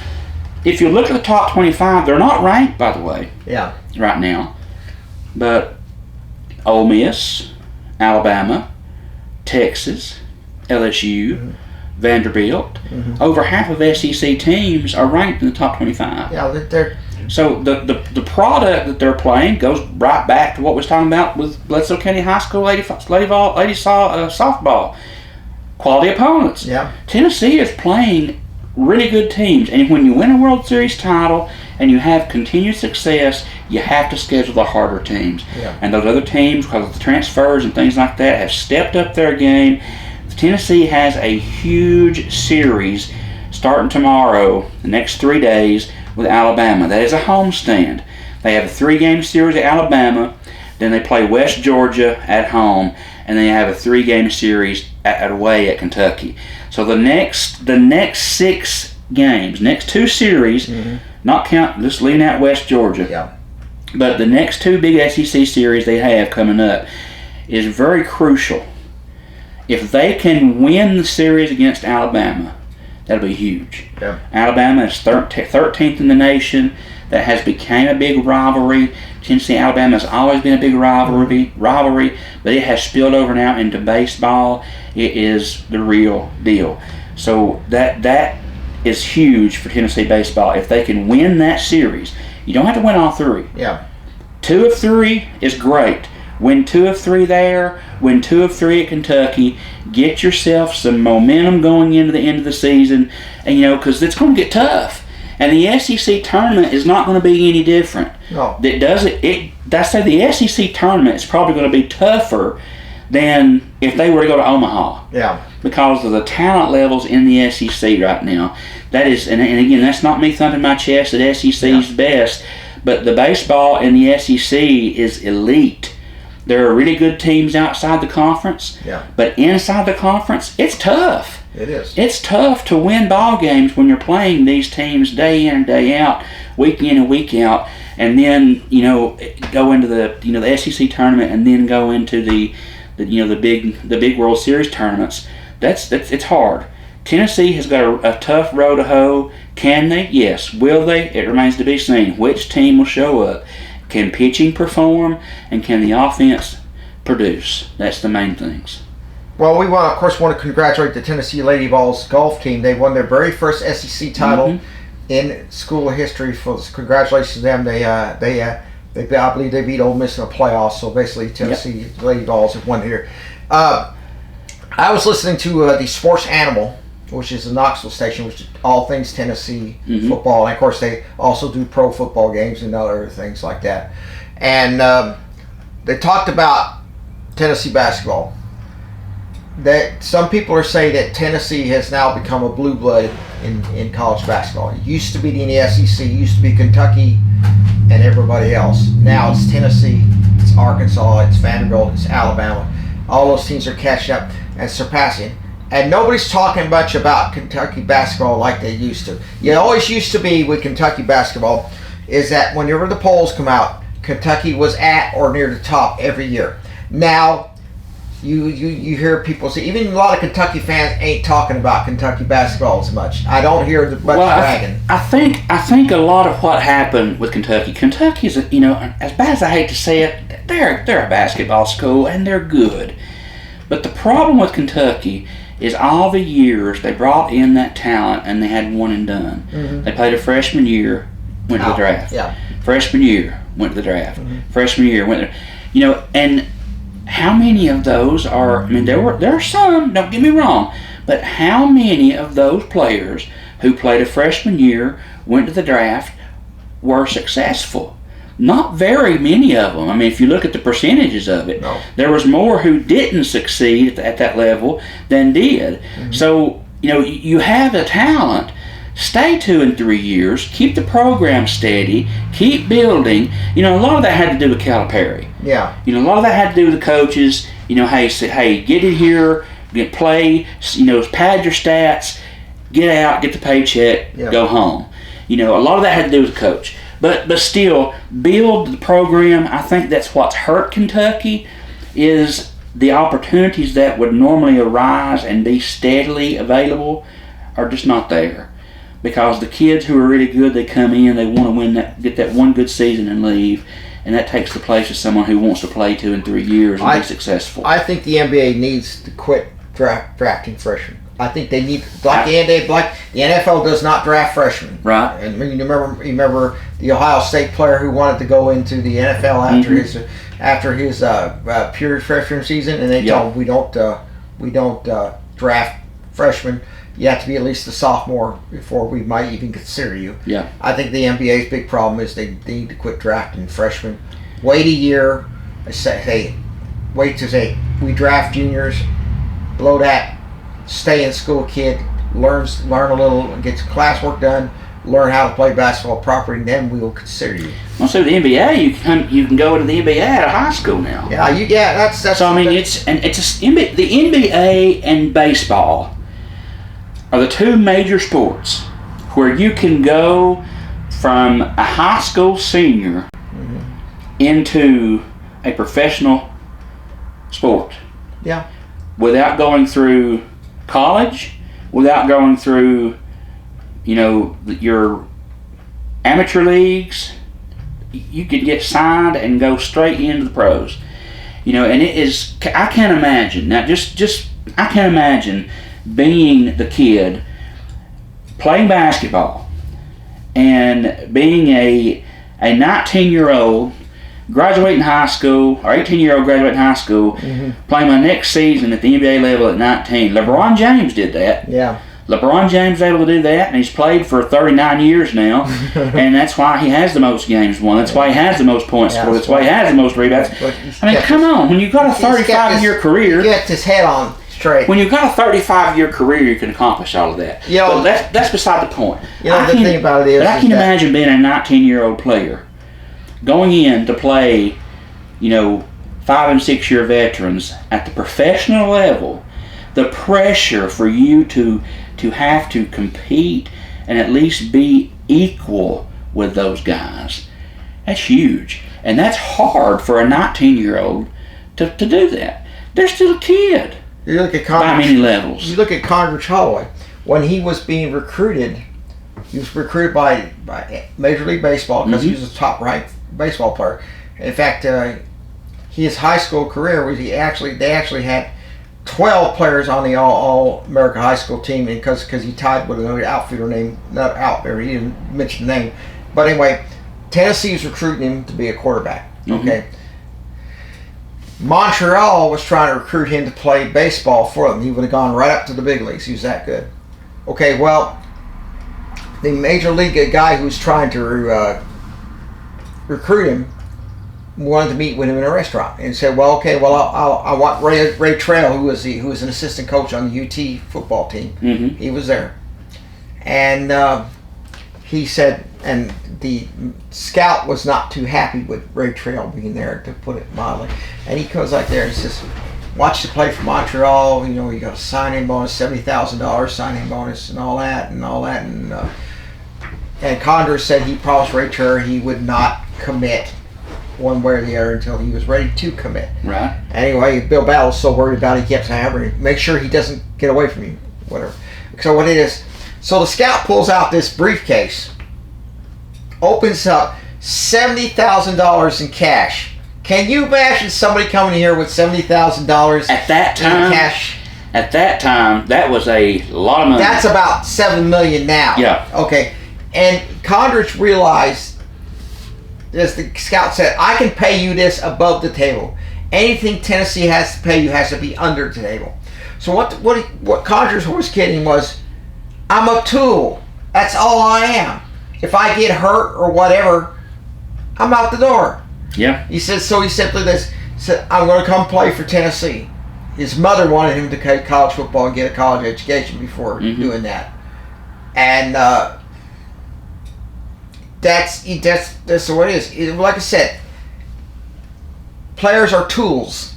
if you look at the top 25, they're not ranked, by the way. Yeah. Right now. But Ole Miss, Alabama, Texas, LSU, Vanderbilt, over half of SEC teams are ranked in the top 25. Yeah, they're. So the product that they're playing goes right back to what we was talking about with Bledsoe County High School lady softball. Quality opponents. Yeah. Tennessee is playing really good teams, and when you win a World Series title and you have continued success, you have to schedule the harder teams. Yeah. And those other teams, because of the transfers and things like that, have stepped up their game. Tennessee has a huge series starting tomorrow, the next 3 days, with Alabama. That is a homestand. They have a 3-game series at Alabama, then they play West Georgia at home, and they have a 3-game series away at Kentucky. So the next 6 games, next 2 series, not count, just leaving out West Georgia, but the next 2 big SEC series they have coming up is very crucial. If they can win the series against Alabama, that'll be huge. Yeah. Alabama is 13th in the nation. That has become a big rivalry. Tennessee-Alabama has always been a big rivalry, but it has spilled over now into baseball. It is the real deal. So that is huge for Tennessee baseball. If they can win that series, you don't have to win all 3. Yeah. 2 of 3 is great. Win 2 of 3 there, win 2 of 3 at Kentucky, get yourself some momentum going into the end of the season, and because it's going to get tough. And the SEC tournament is not going to be any different. No. That's say the SEC tournament is probably going to be tougher than if they were to go to Omaha. Yeah. Because of the talent levels in the SEC right now. That is, and again, that's not me thumping my chest that SEC's best, but the baseball in the SEC is elite. There are really good teams outside the conference, but inside the conference, it's tough. It is. It's tough to win ball games when you're playing these teams day in and day out, week in and week out, and then go into the SEC tournament, and then go into the big World Series tournaments. It's hard. Tennessee has got a tough row to hoe. Can they? Yes. Will they? It remains to be seen. Which team will show up? Can pitching perform, and can the offense produce? That's the main things. Well, we want to congratulate the Tennessee Lady Vols golf team. They won their very first SEC title in school history. Congratulations to them. I believe they beat Ole Miss in the playoffs. So basically, Tennessee Lady Vols have won here. I was listening to the Sports Animal, which is a Knoxville station, which is all things Tennessee football. And of course, they also do pro football games and other things like that. And they talked about Tennessee basketball. That some people are saying that Tennessee has now become a blue blood in college basketball. It used to be in the SEC, it used to be Kentucky and everybody else. Now it's Tennessee, it's Arkansas, it's Vanderbilt, it's Alabama. All those teams are catching up and surpassing. And nobody's talking much about Kentucky basketball like they used to. It always used to be with Kentucky basketball is that whenever the polls come out, Kentucky was at or near the top every year. Now, you hear people say, even a lot of Kentucky fans ain't talking about Kentucky basketball as much. I don't hear much bragging. I think a lot of what happened with Kentucky's, as bad as I hate to say it, they're a basketball school and they're good. But the problem with Kentucky is all the years they brought in that talent and they had one and done. Mm-hmm. They played a freshman year, went to the draft. Yeah. Freshman year, went to the draft. Mm-hmm. Freshman year, went there. And how many of those are, there are some, don't get me wrong, but how many of those players who played a freshman year, went to the draft, were successful? Not very many of them. If you look at the percentages of it, there was more who didn't succeed at that level than did. Mm-hmm. So, you have the talent. Stay 2 and 3 years. Keep the program steady. Keep building. A lot of that had to do with Calipari. Yeah. A lot of that had to do with the coaches. Hey, get in here, play. Pad your stats, get out, get the paycheck, go home. A lot of that had to do with the coach. But still, build the program. I think that's what's hurt Kentucky is the opportunities that would normally arise and be steadily available are just not there. Because the kids who are really good, they come in, they want to get that one good season and leave, and that takes the place of someone who wants to play 2 and 3 years and be successful. I think the NBA needs to quit drafting freshmen. I think they need, the NFL does not draft freshmen. Right. And you remember the Ohio State player who wanted to go into the NFL after his pure freshman season, and they told him we don't draft freshmen. You have to be at least a sophomore before we might even consider you. Yeah. I think the NBA's big problem is they need to quit drafting freshmen. Wait a year. Wait to we draft juniors. Below that, stay in school, kid. Learn a little, get your classwork done. Learn how to play basketball properly, and then we will consider you. Well, so the NBA, you can go into the NBA out of high school now. Yeah, that's. So the NBA and baseball are the two major sports where you can go from a high school senior into a professional sport. Yeah. Without going through college, without going through, your amateur leagues, you could get signed and go straight into the pros. And it is, I can't imagine, now I can't imagine being the kid playing basketball and being a 19-year-old graduating high school, or 18-year-old graduating high school, playing my next season at the NBA level at 19. LeBron James did that. Yeah. LeBron James was able to do that, and he's played for 39 years now, and that's why he has the most games won. That's why he has the most points scored. That's why he has the most rebounds. Come on. When you've got a 35-year career... He gets his head on straight. When you've got a 35-year career, you can accomplish all of that. But that's beside the point. The thing about it is... But I can imagine being a 19-year-old player going in to play, 5 and 6 year veterans at the professional level the pressure for you to have to compete and at least be equal with those guys, that's huge. And that's hard for a 19-year-old to do that. They're still a kid. You look at By many levels. You look at Condredge Holloway. When he was being recruited, he was recruited by Major League Baseball because he was a top-ranked baseball player. In fact, his high school career was they actually had 12 players on the All-America high school team because he tied with another outfielder named, not outfielder, he didn't mention the name. But anyway, Tennessee was recruiting him to be a quarterback. Okay. Montreal was trying to recruit him to play baseball for them. He would have gone right up to the big leagues. He was that good. Okay, well, the major league guy who was trying to recruit him wanted to meet with him in a restaurant and said, "Well, okay, well, I want Ray Trail, who was an assistant coach on the UT football team. He was there, and he said, and the scout was not too happy with Ray Trail being there, to put it mildly. And he comes like there and says, watch the play for Montreal, you got a sign-in bonus, $70,000 sign-in bonus and all that. And Condredge said he promised Ray Trail he would not commit one way or the other until he was ready to commit. Right. Anyway, Bill Battle was so worried about it, he kept saying, make sure he doesn't get away from you, whatever. So what it is, so the scout pulls out this briefcase, opens up $70,000 in cash. Can you imagine somebody coming here with $70,000 at that time? In cash? At that time, that was a lot of money. That's about $7 million now. Yeah. Okay. And Condredge realized, as the scout said, I can pay you this above the table. Anything Tennessee has to pay you has to be under the table. So what Condredge was kidding was, I'm a tool. That's all I am. If I get hurt or whatever, I'm out the door. Yeah. He said, so he simply said, I'm going to come play for Tennessee. His mother wanted him to play college football and get a college education before doing that. And that's the way it is. Like I said, players are tools.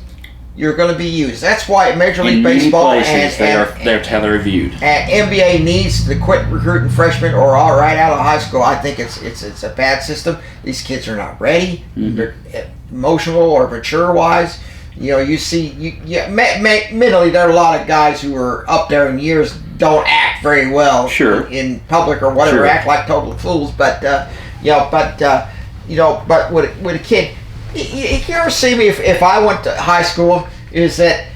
You're going to be used. That's why Major League Baseball they're how they're viewed. And NBA needs to quit recruiting freshmen or all right out of high school. I think it's a bad system. These kids are not ready. They're emotional or mature wise. You see, mentally there are a lot of guys who are up there in years don't act very well. Sure. In public or whatever, act like total fools. But but with a kid. You ever see me if I went to high school? Is that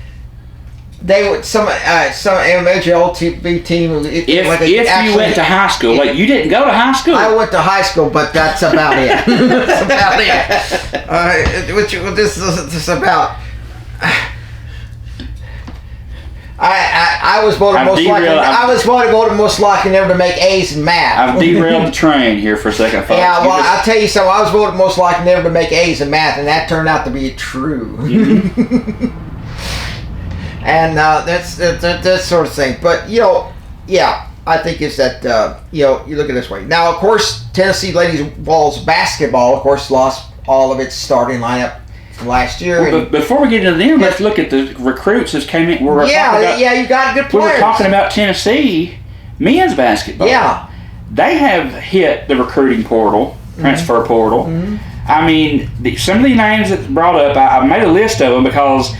they would some MLB team? If you went to high school, like you didn't go to high school. I went to high school, but that's about it. That's about it. This is about. I was voted most likely. I was voted most likely never to make A's in math. I've derailed the train here for a second, folks. Yeah, well, I'll tell you something. I was voted most likely never to make A's in math, and that turned out to be true. And that's that sort of thing. But yeah, I think it's that you look at it this way. Now, of course, Tennessee Ladies Vols basketball, of course, lost all of its starting lineup from last year. Well, but before we get into them, let's look at the recruits that came in. You got good players. We were talking about Tennessee men's basketball. Yeah. They have hit the recruiting portal, transfer portal. I mean, some of the names that brought up, I made a list of them because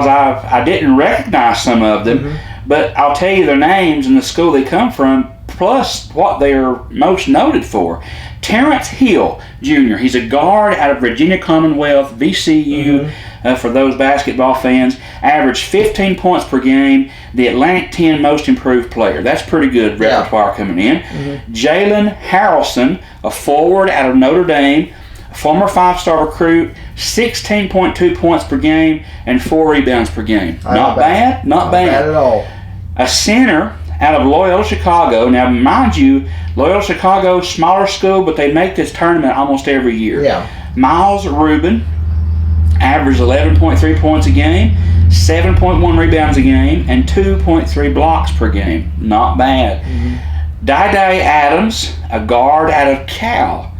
I didn't recognize some of them, but I'll tell you their names and the school they come from, plus what they're most noted for. Terrence Hill, Jr., he's a guard out of Virginia Commonwealth, VCU, for those basketball fans, averaged 15 points per game, the Atlantic 10 most improved player. That's pretty good repertoire coming in. Jalen Harrelson, a forward out of Notre Dame, a former 5-star recruit, 16.2 points per game and 4 rebounds per game. Not bad. Not bad at all. A center out of Loyola Chicago. Now, mind you, Loyola Chicago, smaller school, but they make this tournament almost every year. Yeah. Miles Rubin averaged 11.3 points a game, 7.1 rebounds a game, and 2.3 blocks per game. Not bad. Dai Adams, a guard out of Cal,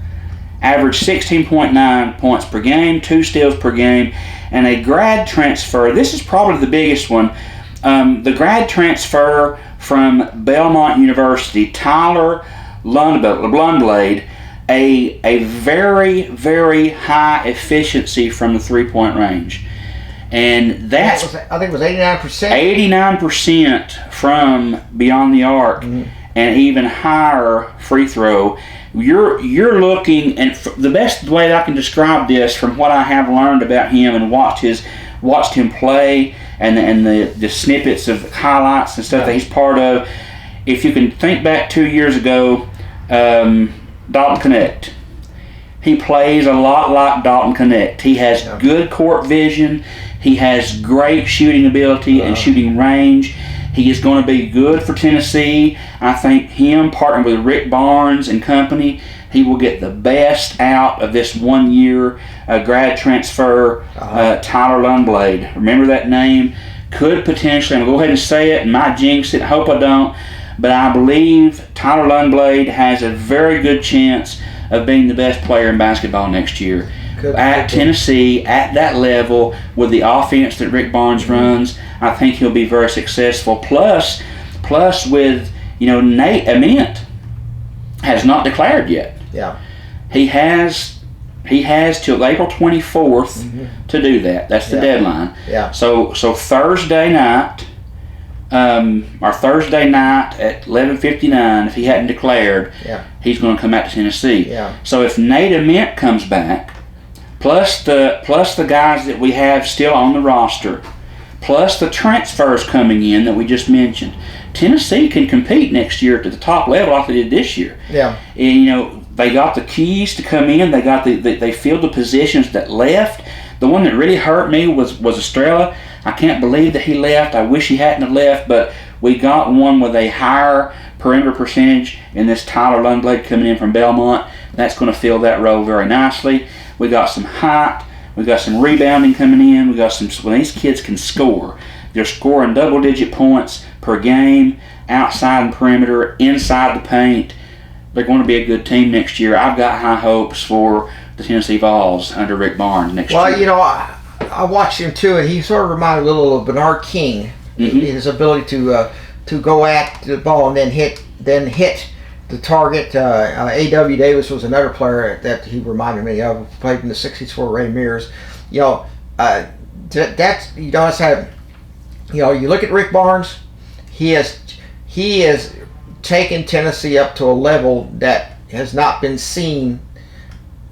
averaged 16.9 points per game, 2 steals per game, and a grad transfer. This is probably the biggest one. The grad transfer from Belmont University, Tyler Lundblade, a very, very high efficiency from the three-point range. And that's, I think it was 89%. 89% from beyond the arc, and even higher free throw. You're looking, and the best way that I can describe this from what I have learned about him and watched him play, and the snippets of highlights and stuff that he's part of. If you can think back 2 years ago, Dalton Connect. He plays a lot like Dalton Connect. He has good court vision. He has great shooting ability and shooting range. He is going to be good for Tennessee. I think him partnering with Rick Barnes and company, he will get the best out of this 1 year grad transfer, Tyler Lundblade. Remember that name? Could potentially, I'm going to go ahead and say it and might jinx it, hope I don't, but I believe Tyler Lundblade has a very good chance of being the best player in basketball next year. At Tennessee, at that level, with the offense that Rick Barnes runs, I think he'll be very successful. Plus with, Nate Ament has not declared yet. Yeah. He has till April 24th to do that. That's the deadline. Yeah. So Thursday night, or Thursday night at 11:59, if he hadn't declared, he's going to come out to Tennessee. Yeah. So if Nate Ament comes back, plus the guys that we have still on the roster, plus the transfers coming in that we just mentioned, Tennessee can compete next year to the top level like they did this year. Yeah. And, they got the keys to come in. They got they filled the positions that left. The one that really hurt me was Estrella. I can't believe that he left. I wish he hadn't have left, but we got one with a higher perimeter percentage in this Tyler Lundblade coming in from Belmont. That's going to fill that role very nicely. We got some height. We got some rebounding coming in. We got some. When these kids can score, they're scoring double-digit points per game, outside the perimeter, inside the paint. They're going to be a good team next year. I've got high hopes for the Tennessee Vols under Rick Barnes next year. Well, I watched him too, and he sort of reminded me a little of Bernard King. His ability to go at the ball and then hit the target. A.W. Davis was another player that he reminded me of. Played in the '60s for Ray Mears. That's how. You look at Rick Barnes. He has taken Tennessee up to a level that has not been seen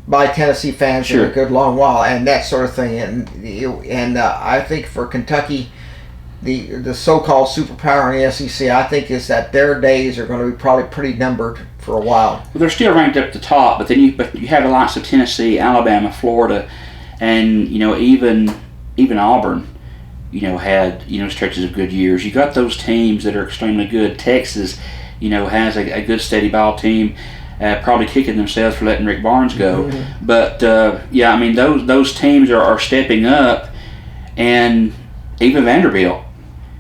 by Tennessee fans in a good long while, and that sort of thing. And I think for Kentucky, the so-called superpower in the SEC, I think is that their days are going to be probably pretty numbered for a while. Well, they're still ranked up at the top, but then you have the likes of Tennessee, Alabama, Florida, and even Auburn. Had stretches of good years. You got those teams that are extremely good. Texas, has a good steady ball team, probably kicking themselves for letting Rick Barnes go. But those teams are stepping up, and even Vanderbilt.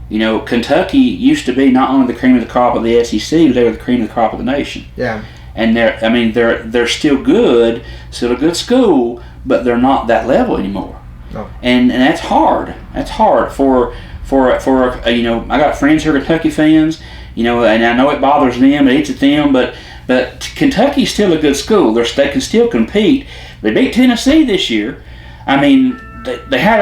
Kentucky used to be not only the cream of the crop of the SEC, but they were the cream of the crop of the nation. Yeah. And they're still good, still a good school, but they're not that level anymore. No. And that's hard. That's hard for I got friends who are Kentucky fans, and I know it bothers them, it eats at them, but Kentucky's still a good school. They can still compete. They beat Tennessee this year. I mean, they had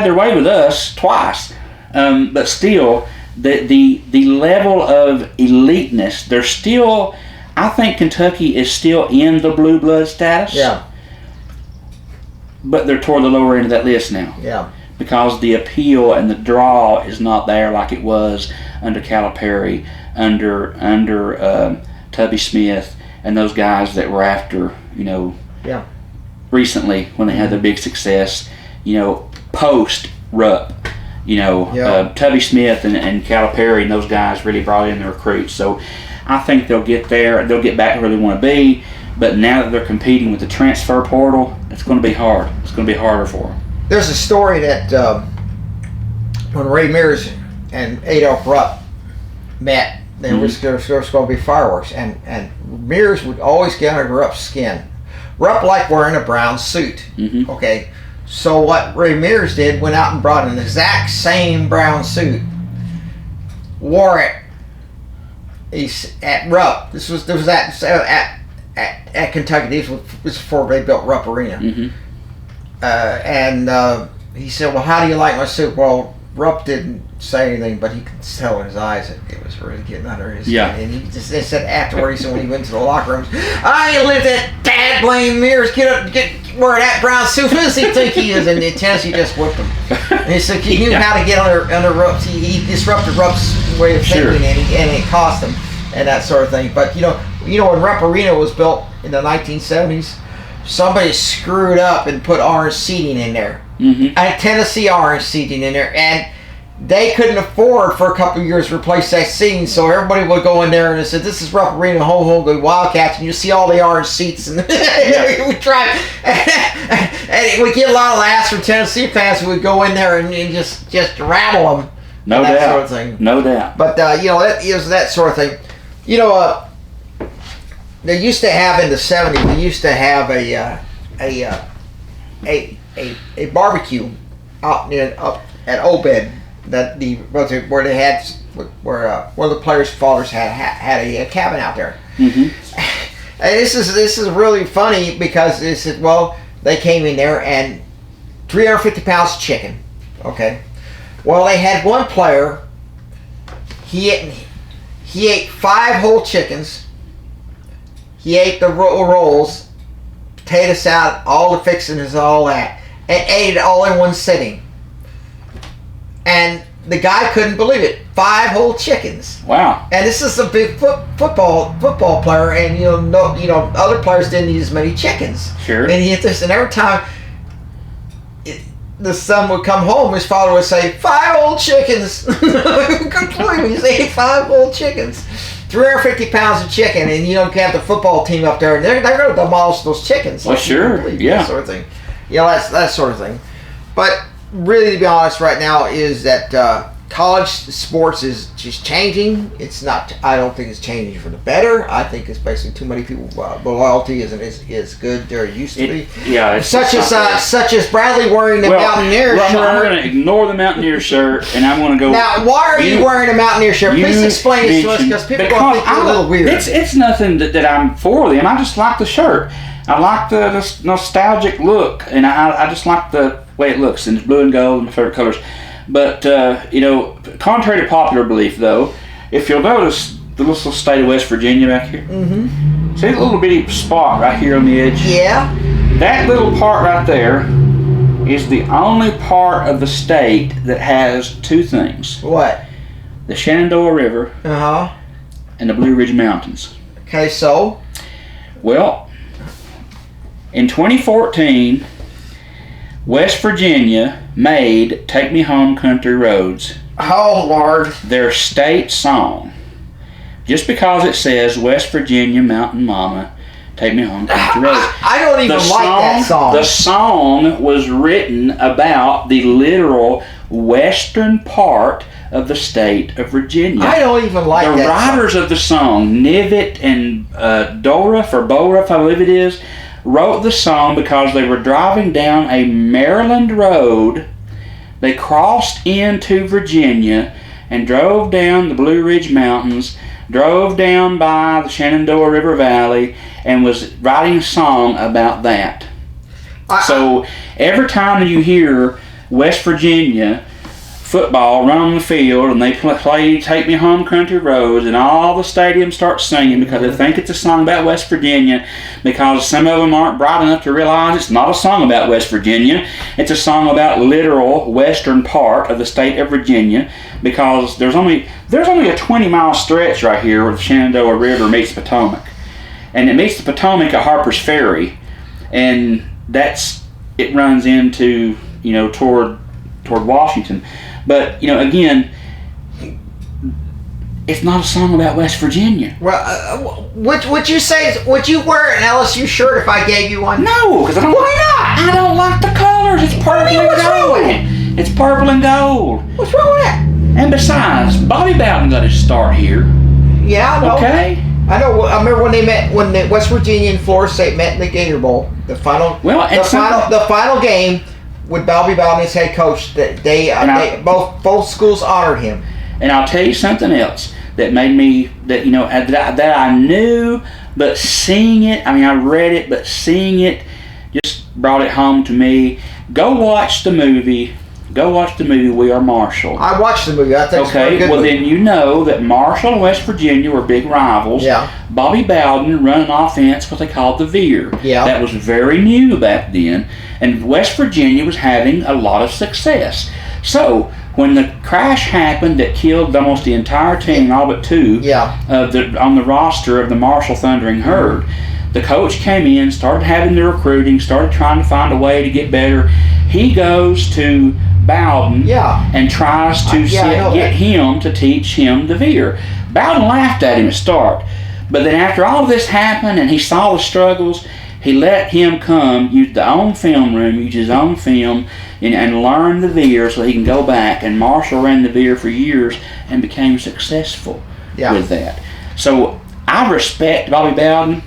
their way with us twice, but still, the level of eliteness, they're still. I think Kentucky is still in the blue blood status. Yeah. But they're toward the lower end of that list now. Yeah. Because the appeal and the draw is not there like it was under Calipari, under Tubby Smith, and those guys that were after, recently when they had their big success, post Rupp, Tubby Smith and Calipari and those guys really brought in the recruits. So I think they'll get there. They'll get back to where they want to be. But now that they're competing with the transfer portal, it's going to be hard. It's going to be harder for them. There's a story that when Ray Mears and Adolph Rupp met, there was going to be fireworks, and Mears would always get under Rupp's skin. Rupp liked wearing a brown suit. Okay, so what Ray Mears did, went out and brought an exact same brown suit wore it. He's at Rupp. This was at Kentucky. This was before they built Rupp Arena. And he said, "Well, how do you like my suit?" Well, Rupp didn't say anything, but he could tell in his eyes that it was really getting under his skin. And he just said afterward, he said when he went to the locker rooms, "I ain't lived that dad blame mirrors. Get wear that brown suit. Who does he think he is?" And Tennessee just whipped him. And he said he knew how to get under Rupp's. He disrupted Rupp's way of thinking, and it cost him, and that sort of thing. But you know when Rupp Arena was built in the 1970s, somebody screwed up and put orange seating in there. Tennessee orange seating in there, and they couldn't afford for a couple of years to replace that seating, so everybody would go in there and they said, "This is Rupp Arena, home good Wildcats," and you see all the orange seats, and we try, and we get a lot of laughs from Tennessee fans who would go in there and just rattle them. No doubt. That sort of thing. No doubt. But that is that sort of thing. They used to have in the 70s. They used to have a barbecue up at Obed that where they had where one of the players' fathers had a cabin out there. And this is really funny because they said, well, they came in there and 350 pounds of chicken. Okay. Well, they had one player. He ate 5 whole chickens. He ate the rolls, potato salad, all the fixings, all that, and ate it all in one sitting. And the guy couldn't believe it. 5 whole chickens. Wow. And this is a big football player, and other players didn't eat as many chickens. Sure. And he ate this, and every time the son would come home, his father would say, 5 whole chickens. Completely, he ate 5 whole chickens. 350 pounds of chicken, and you have the football team up there, and they're going to demolish those chickens. Well, sure, yeah. That sort of thing. That sort of thing. But really, to be honest, right now is that college sports is just changing. It's not. I don't think it's changing for the better. I think it's basically too many people. The loyalty isn't as good there used to be. Yeah. It's such as Bradley wearing the Mountaineer shirt. I'm going to ignore the Mountaineer shirt, and I'm going to go. Now, why are you wearing a Mountaineer shirt? Please explain it to us, because people going to think you're a little weird. It's nothing that I'm for them. I just like the shirt. I like the nostalgic look, and I just like the way it looks, and it's blue and gold, my favorite colors. But, contrary to popular belief, though, if you'll notice the little state of West Virginia back here, see the little bitty spot right here on the edge? Yeah. That little part right there is the only part of the state that has 2 things. What? The Shenandoah River and the Blue Ridge Mountains. Okay, so? Well, in 2014, West Virginia made "Take Me Home Country Roads" Oh, Lord. their state song. Just because it says West Virginia Mountain Mama, take me home country roads. I don't even like that song. The song was written about the literal western part of the state of Virginia. I don't even like that song. The writers of the song, Nivet and Dorff, I believe it is, wrote the song because they were driving down a Maryland road. They crossed into Virginia and drove down the Blue Ridge Mountains, drove down by the Shenandoah River Valley, and was writing a song about that. So every time you hear West Virginia football run on the field and they play "Take Me Home Country Roads," and all the stadiums start singing because they think it's a song about West Virginia, because some of them aren't bright enough to realize it's not a song about West Virginia. It's a song about literal western part of the state of Virginia, because there's only a 20-mile stretch right here where the Shenandoah River meets the Potomac, and it meets the Potomac at Harper's Ferry, and it runs into toward Washington. But again, it's not a song about West Virginia. Well, would you wear an LSU shirt if I gave you one? No, because I don't. Why not? I don't like the colors. It's purple and what's gold. wrong with it? It's purple and gold. What's wrong with that? And besides, Bobby Bowden got his start here. Yeah, I know. Okay. I know. I remember when the West Virginia and Florida State met in the Gator Bowl. The final game with Bobby Bowden as head coach. Both schools honored him. And I'll tell you something else that made me, that I knew, but seeing it, I read it, but seeing it just brought it home to me. Go watch the movie We Are Marshall. I watched the movie. I think it's a very good movie. Then you know that Marshall and West Virginia were big rivals. Yeah. Bobby Bowden run an offense, what they called the Veer. Yeah. That was very new back then, and West Virginia was having a lot of success. So when the crash happened that killed almost the entire team, all but two, on the roster of the Marshall Thundering Herd, the coach came in, started having the recruiting, started trying to find a way to get better. He goes to Bowden and tries to get him to teach him the Veer. Bowden laughed at him at start, but then after all of this happened and he saw the struggles, he let him come, use his own film room, use his own film, and learn the Veer so he can go back. And Marshall ran the Veer for years and became successful with that. So I respect Bobby Bowden,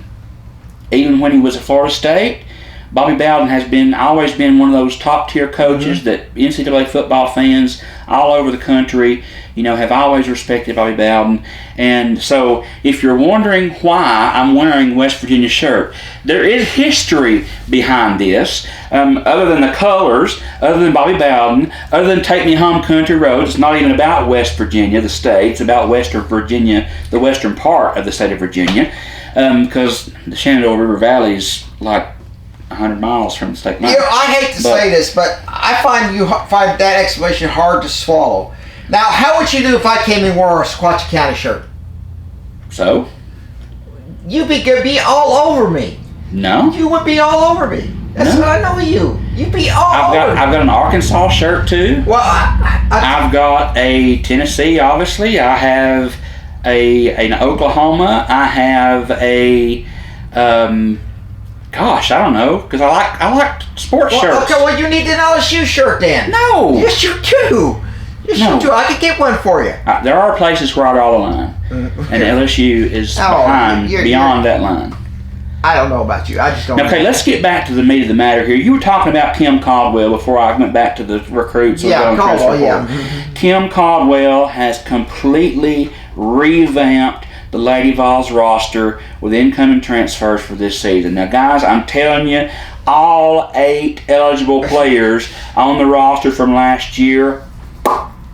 even when he was at Florida State. Bobby Bowden has always been one of those top tier coaches that NCAA football fans all over the country, have always respected Bobby Bowden. And so if you're wondering why I'm wearing West Virginia shirt, there is history behind this. Other than the colors, other than Bobby Bowden, other than Take Me Home Country Roads, it's not even about West Virginia, the state. It's about Western Virginia, the western part of the state of Virginia, because the Shenandoah River Valley is like 100 miles from the state line. I hate to say this, but I find that explanation hard to swallow. Now, how would you do if I came and wore a Sequatchie County shirt? So? You'd be all over me. No. You would be all over me. That's what I know of you. You'd be all over me. I've got an Arkansas shirt too. Well, I've got a Tennessee, obviously. I have an Oklahoma. I have a gosh, I don't know, because I like sports shirts. Okay, well, you need an LSU shirt then. No. Yes, you do. Yes, you do. I could get one for you. There are places where I draw the line, and LSU is beyond that line. I don't know about you. I just don't know. Okay, let's get back to the meat of the matter here. You were talking about Kim Caldwell before I went back to the recruits. Caldwell, Kim Caldwell has completely revamped the Lady Vols roster with incoming transfers for this season. Now, guys, I'm telling you, all 8 eligible players on the roster from last year,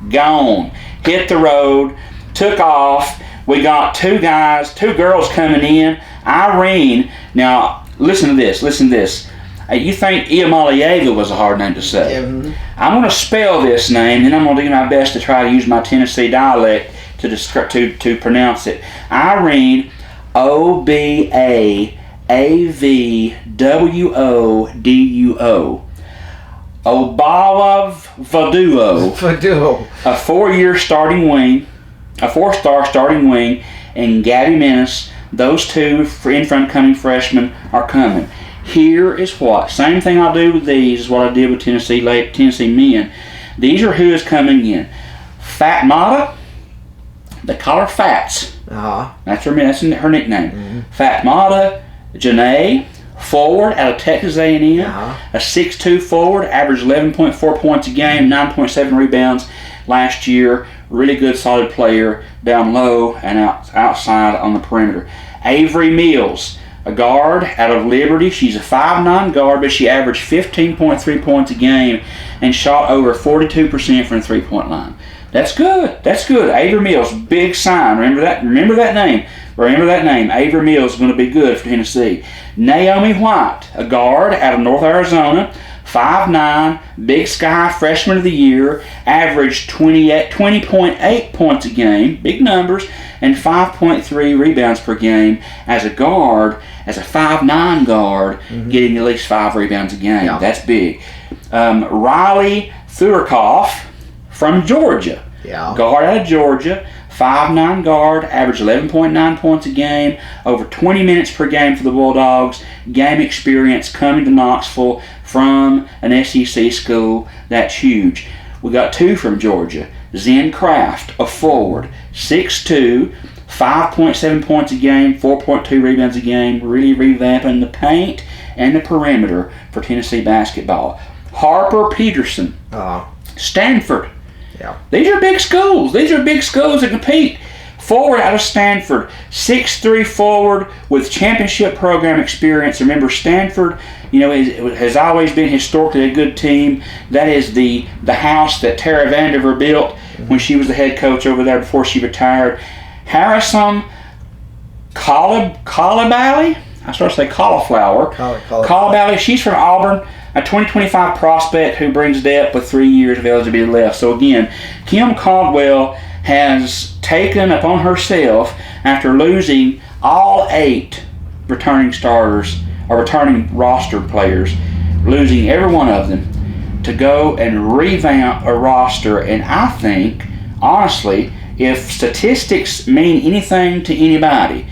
gone. Hit the road, took off. We got 2 girls coming in. Irene, now, listen to this. You think Iamalieva was a hard name to say. I'm going to spell this name, and I'm going to do my best to try to use my Tennessee dialect to pronounce it. Irene, Obaavaduo. Obaavaduo. A 4-year starting wing, a 4-star starting wing, and Gabby Menace. Those 2 in-front-coming freshmen are coming. Here is what. Same thing I'll do with these is what I did with Tennessee men. These are who is coming in. Fatmata. They call her Fats. That's her nickname. Fatmata Janae, forward out of Texas A&M. A 6'2" forward, averaged 11.4 points a game, 9.7 rebounds last year. Really good, solid player down low and outside on the perimeter. Avery Mills, a guard out of Liberty. She's a 5'9" guard, but she averaged 15.3 points a game and shot over 42% from the three-point line. That's good. Avery Mills, big sign. Remember that name. Avery Mills is going to be good for Tennessee. Naomi White, a guard out of North Arizona, 5'9", Big Sky Freshman of the Year, averaged 20.8 points a game, big numbers, and 5.3 rebounds per game as a guard, as a 5'9" guard, getting at least 5 rebounds a game. That's big. Riley Thurikoff from Georgia. Guard out of Georgia, 5'9" guard, averaged 11.9 points a game, over 20 minutes per game for the Bulldogs, game experience coming to Knoxville from an SEC school. That's huge. We got 2 from Georgia. Zen Craft, a forward, 6'2", 5.7 points a game, 4.2 rebounds a game, really revamping the paint and the perimeter for Tennessee basketball. Harper Peterson, Stanford. Yeah. These are big schools. These are big schools that compete. Forward out of Stanford, 6'3" forward with championship program experience. Remember, Stanford, has always been historically a good team. That is the house that Tara Vandiver built when she was the head coach over there before she retired. Harrison Coulibaly, I started to say cauliflower. Coulibaly, she's from Auburn, a 2025 prospect who brings depth with 3 years of eligibility left. So again, Kim Caldwell has taken upon herself, after losing all 8 returning starters or returning roster players, losing every one of them, to go and revamp a roster. And I think, honestly, if statistics mean anything to anybody,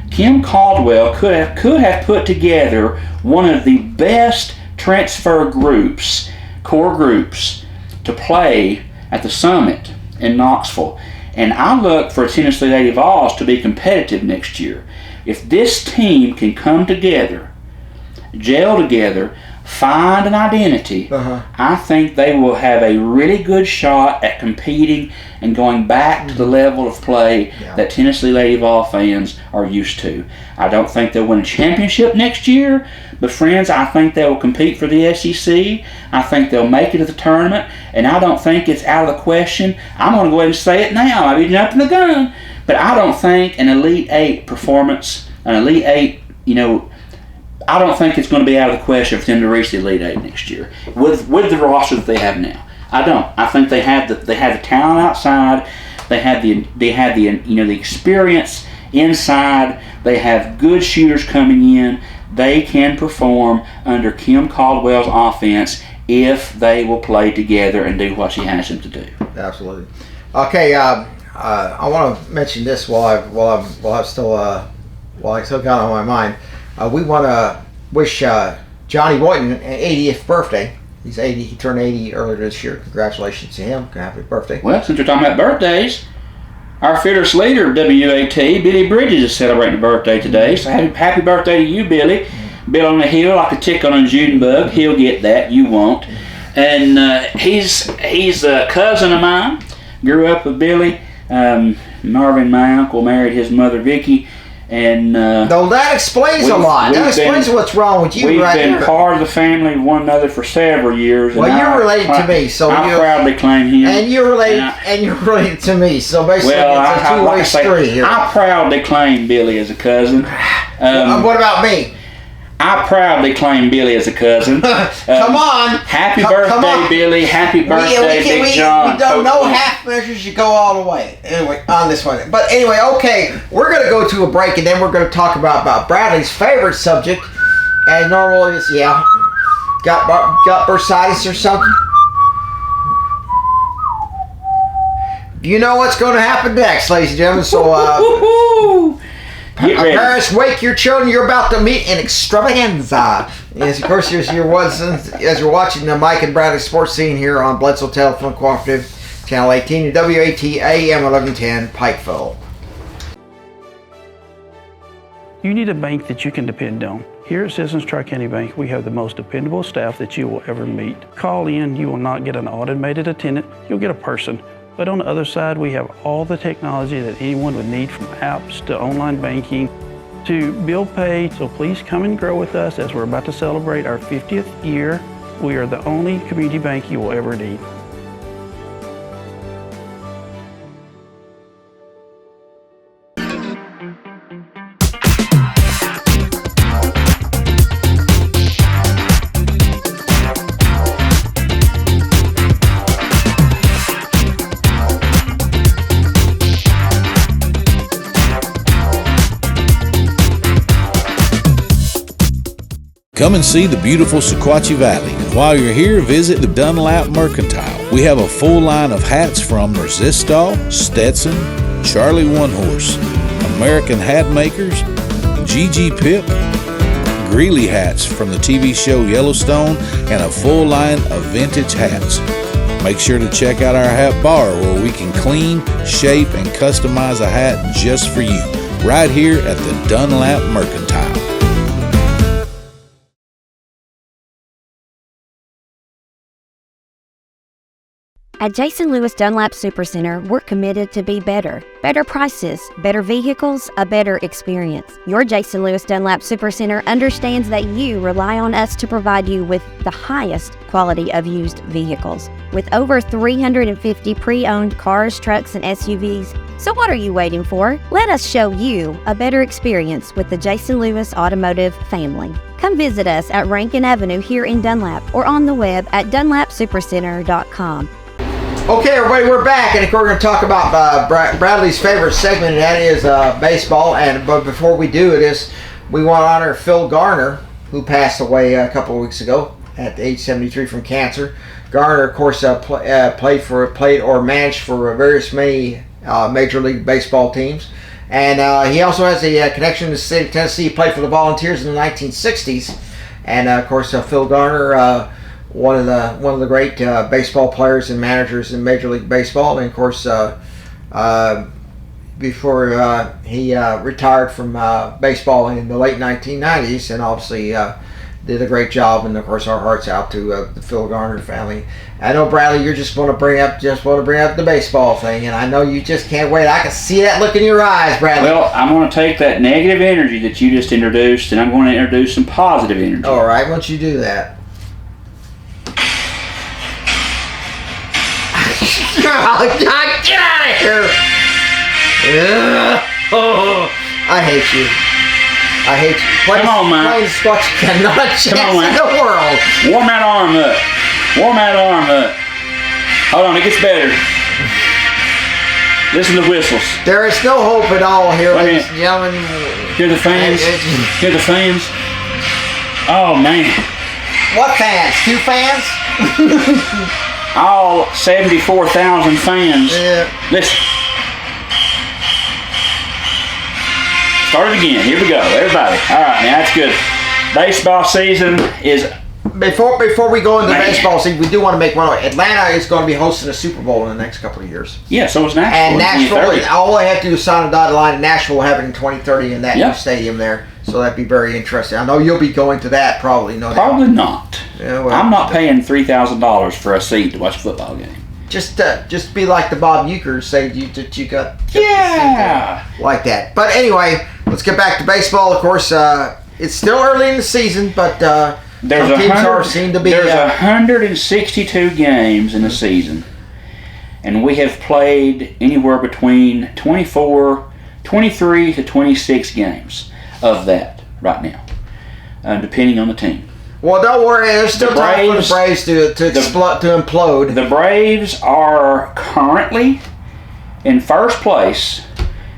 Kim Caldwell could have put together one of the best transfer groups, core groups, to play at the Summit in Knoxville. And I look for Tennessee Lady Vols to be competitive next year. If this team can come together, gel together, find an identity, I think they will have a really good shot at competing and going back to the level of play that Tennessee Lady Vol fans are used to. I don't think they'll win a championship next year, but friends, I think they will compete for the SEC. I think they'll make it to the tournament, and I don't think it's out of the question. I'm going to go ahead and say it now. I'll be jumping the gun, but I don't think an Elite Eight performance, an Elite Eight, I don't think it's going to be out of the question for them to reach the Elite Eight next year with the roster that they have now. I don't. I think they have the talent outside. They have the experience inside. They have good shooters coming in. They can perform under Kim Caldwell's offense if they will play together and do what she has them to do. Absolutely. Okay. I want to mention this while I still got it on my mind. We want to wish Johnny Boynton an 80th birthday. He's 80. He turned 80 earlier this year. Congratulations to him. Happy birthday. Well, since we're talking about birthdays, our fearless leader of WAT, Billy Bridges, is celebrating a birthday today. So happy birthday to you, Billy. Bill on the hill like a tickle on a June bug. He'll get that. You won't. And he's a cousin of mine. Grew up with Billy. Marvin, my uncle, married his mother, Vicky. And no, that explains a lot. That explains what's wrong with you, right? We've been part of the family of one another for several years. Well, you're related to me, so I proudly claim him. And you're related to me, so basically it's a two-way street here. I proudly claim Billy as a cousin. What about me? I proudly claim Billy as a cousin. Come on. Happy birthday, Billy. Happy birthday, Big John. We don't know half measures. You go all the way. Anyway, on this one. But anyway, okay, we're going to go to a break, and then we're going to talk about Bradley's favorite subject. And normally it's, got bursitis or something. You know what's going to happen next, ladies and gentlemen. So, parents, wake your children. You're about to meet an extravaganza. Yes, of course, as you're watching the Mike and Bradley Sports Scene here on Bledsoe Telephone Cooperative, Channel 18, WAT AM 1110, Pikeville. You need a bank that you can depend on. Here at Citizens Tri-County Bank, we have the most dependable staff that you will ever meet. Call in, you will not get an automated attendant, you'll get a person. But on the other side, we have all the technology that anyone would need, from apps to online banking to bill pay. So please come and grow with us as we're about to celebrate our 50th year. We are the only community bank you will ever need. Come and see the beautiful Sequatchie Valley. And while you're here, visit the Dunlap Mercantile. We have a full line of hats from Resistol, Stetson, Charlie One Horse, American Hat Makers, GG Pip, Greeley hats from the TV show Yellowstone, and a full line of vintage hats. Make sure to check out our hat bar where we can clean, shape, and customize a hat just for you, right here at the Dunlap Mercantile. At Jason Lewis Dunlap Supercenter, we're committed to be better. Better prices, better vehicles, a better experience. Your Jason Lewis Dunlap Supercenter understands that you rely on us to provide you with the highest quality of used vehicles. With over 350 pre-owned cars, trucks, and SUVs, so what are you waiting for? Let us show you a better experience with the Jason Lewis Automotive family. Come visit us at Rankin Avenue here in Dunlap or on the web at dunlapsupercenter.com. Okay, everybody, we're back, and of course we're going to talk about Bradley's favorite segment, and that is baseball. But before we do it, we want to honor Phil Garner, who passed away a couple of weeks ago at age 73 from cancer. Garner, of course, played or managed for many Major League Baseball teams, and he also has a connection to the state of Tennessee. He played for the Volunteers in the 1960s, and of course, Phil Garner. One of the great baseball players and managers in Major League Baseball, and of course, before he retired from baseball in the late 1990s, and obviously did a great job. And of course, our hearts out to the Phil Garner family. I know, Bradley, you're just want to bring up the baseball thing, and I know you just can't wait. I can see that look in your eyes, Bradley. Well, I'm going to take that negative energy that you just introduced, and I'm going to introduce some positive energy. All right, why don't you do that? Get out of here! I hate you. I hate you. Come on, man. Playing squash cannot a chance in the world. Warm that arm up. Warm that arm up. Hold on, it gets better. Listen to the whistles. There is no hope at all here, ladies and gentlemen. Hear the fans? Hear the fans? Oh, man. What fans? 2 fans? All 74,000 fans. Yeah. Listen. Start it again. Here we go, everybody. All right, now that's good. Baseball season is... Before we go into the baseball season, we do want to make one. Atlanta is going to be hosting a Super Bowl in the next couple of years. Yeah, so is Nashville. And Nashville, all they have to do is sign a dotted line, and Nashville will have it in 2030 in that new stadium there. So that'd be very interesting. I know you'll be going to that probably. Probably not. Yeah, well, I'm not paying $3,000 for a seat to watch a football game. Just be like the Bob Uecker, say that you got like that. But anyway, let's get back to baseball. Of course, it's still early in the season, but there's some teams seem to be. There's 162 games in the season, and we have played anywhere between 23 to 26 games of that right now, depending on the team. Well, don't worry. There's still time for the Braves to implode. The Braves are currently in first place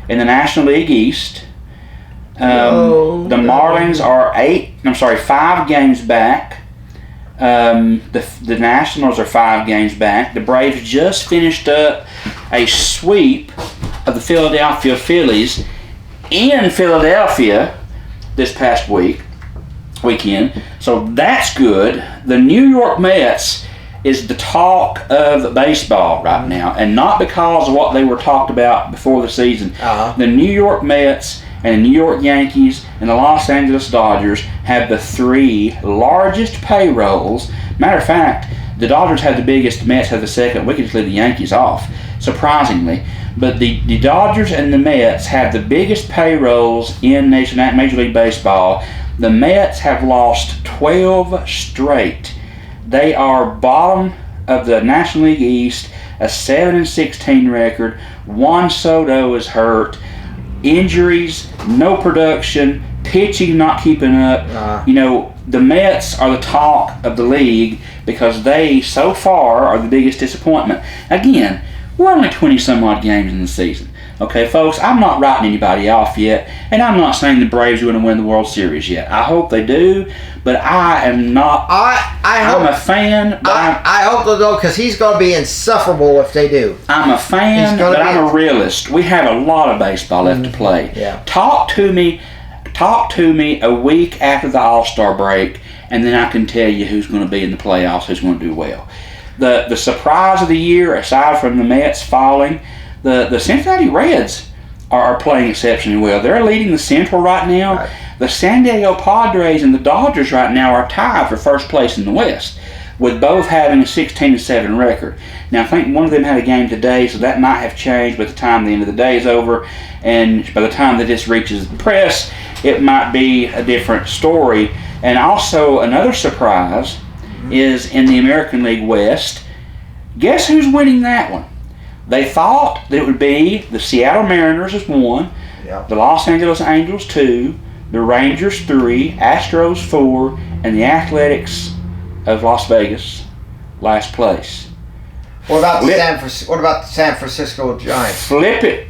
in the National League East. The Marlins are 5 games back. The Nationals are 5 games back. The Braves just finished up a sweep of the Philadelphia Phillies in Philadelphia this past weekend. So that's good. The New York Mets is the talk of baseball right now, and not because of what they were talked about before the season. The New York Mets and the New York Yankees and the Los Angeles Dodgers have the 3 largest payrolls. Matter of fact, the Dodgers have the biggest, the Mets have the second. We can just leave the Yankees off, surprisingly. But the Dodgers and the Mets have the biggest payrolls in Major League Baseball. The Mets have lost 12 straight. They are bottom of the National League East, a 7-16 record. Juan Soto is hurt. Injuries, no production, pitching not keeping up. The Mets are the talk of the league because they, so far, are the biggest disappointment. Again, we're only 20-some-odd games in the season. Okay, folks, I'm not writing anybody off yet, and I'm not saying the Braves are going to win the World Series yet. I hope they do, but I am not. I'm a fan. I hope they do, because he's going to be insufferable if they do. I'm a fan, but I'm a realist. We have a lot of baseball left to play. Yeah. Talk to me a week after the All-Star break, and then I can tell you who's going to be in the playoffs, who's going to do well. The surprise of the year, aside from the Mets falling, the Cincinnati Reds are playing exceptionally well. They're leading the Central right now. Right. The San Diego Padres and the Dodgers right now are tied for first place in the West. with both having a 16-7 record. Now, I think one of them had a game today, so that might have changed by the time the end of the day is over, and by the time that this reaches the press, it might be a different story. And also, another surprise is in the American League West. Guess who's winning that one? They thought that it would be the Seattle Mariners as 1, Yep. the Los Angeles Angels 2, the Rangers 3, Astros 4, and the Athletics of Las Vegas last place. What about the San Francisco Giants? Flip it.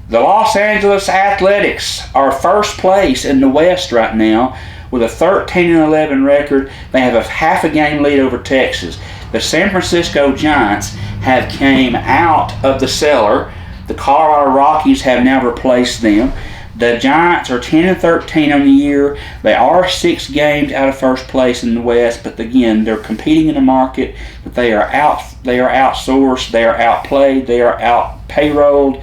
The Los Angeles Athletics are first place in the West right now with a 13-11 record. They have a half a game lead over Texas. The San Francisco Giants have came out of the cellar. The Colorado Rockies have now replaced them. The Giants are 10-13 on the year. They are 6 games out of first place in the West, but again, they're competing in a market that they are outsourced, they are outplayed, they are out-payrolled.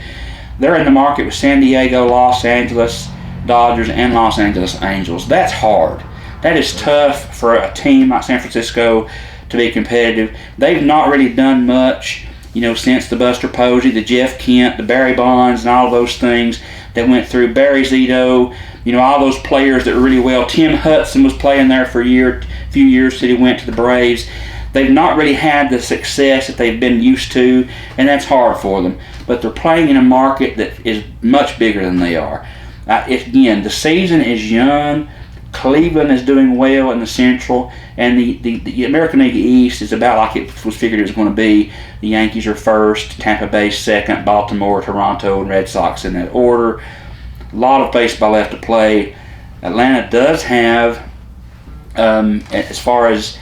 They're in the market with San Diego, Los Angeles Dodgers, and Los Angeles Angels. That's hard. That is tough for a team like San Francisco to be competitive. They've not really done much, since the Buster Posey, the Jeff Kent, the Barry Bonds, and all those things that went through. Barry Zito, all those players that were really well. Tim Hudson was playing there for a few years till he went to the Braves. They've not really had the success that they've been used to, and that's hard for them. But they're playing in a market that is much bigger than they are. Again, the season is young. Cleveland is doing well in the Central, and the American League East is about like it was figured it was going to be. The Yankees are first, Tampa Bay second, Baltimore, Toronto, and Red Sox in that order. A lot of baseball left to play. Atlanta does have, as far as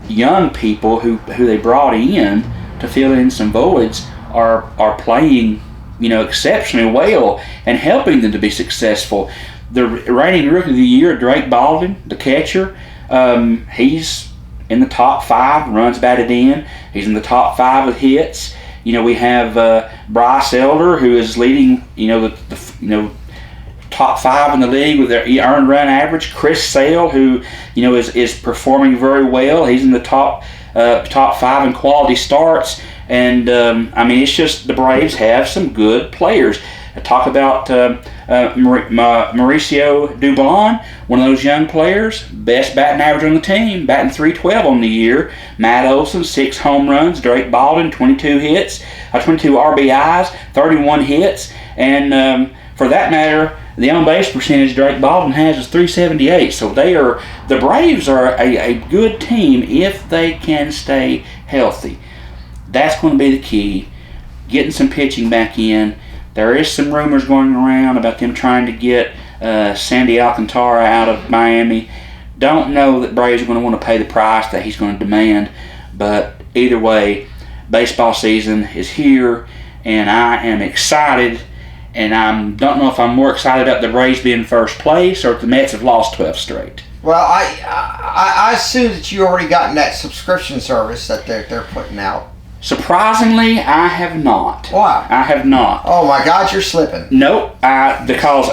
young people who they brought in to fill in some voids, are playing, exceptionally well and helping them to be successful. The reigning Rookie of the Year, Drake Baldwin, the catcher, he's in the top 5 runs batted in. He's in the top 5 with hits. We have Bryce Elder, who is leading, the top 5 in the league with their earned run average. Chris Sale, who is performing very well. He's in the top 5 in quality starts. And it's just the Braves have some good players. I talk about Mauricio Dubon, one of those young players, best batting average on the team, batting .312 on the year. Matt Olson, 6 home runs. Drake Baldwin, 22 hits, 22 RBIs, 31 hits, and for that matter, the on-base percentage Drake Baldwin has is .378. So the Braves are a good team if they can stay healthy. That's going to be the key. Getting some pitching back in. There is some rumors going around about them trying to get Sandy Alcantara out of Miami. Don't know that Braves are going to want to pay the price that he's going to demand, but either way, baseball season is here, and I am excited, and I don't know if I'm more excited about the Braves being first place or if the Mets have lost 12 straight. Well, I assume that you already gotten that subscription service that they're putting out. Surprisingly, I have not. Why? I have not. Oh my God, you're slipping. Nope. Because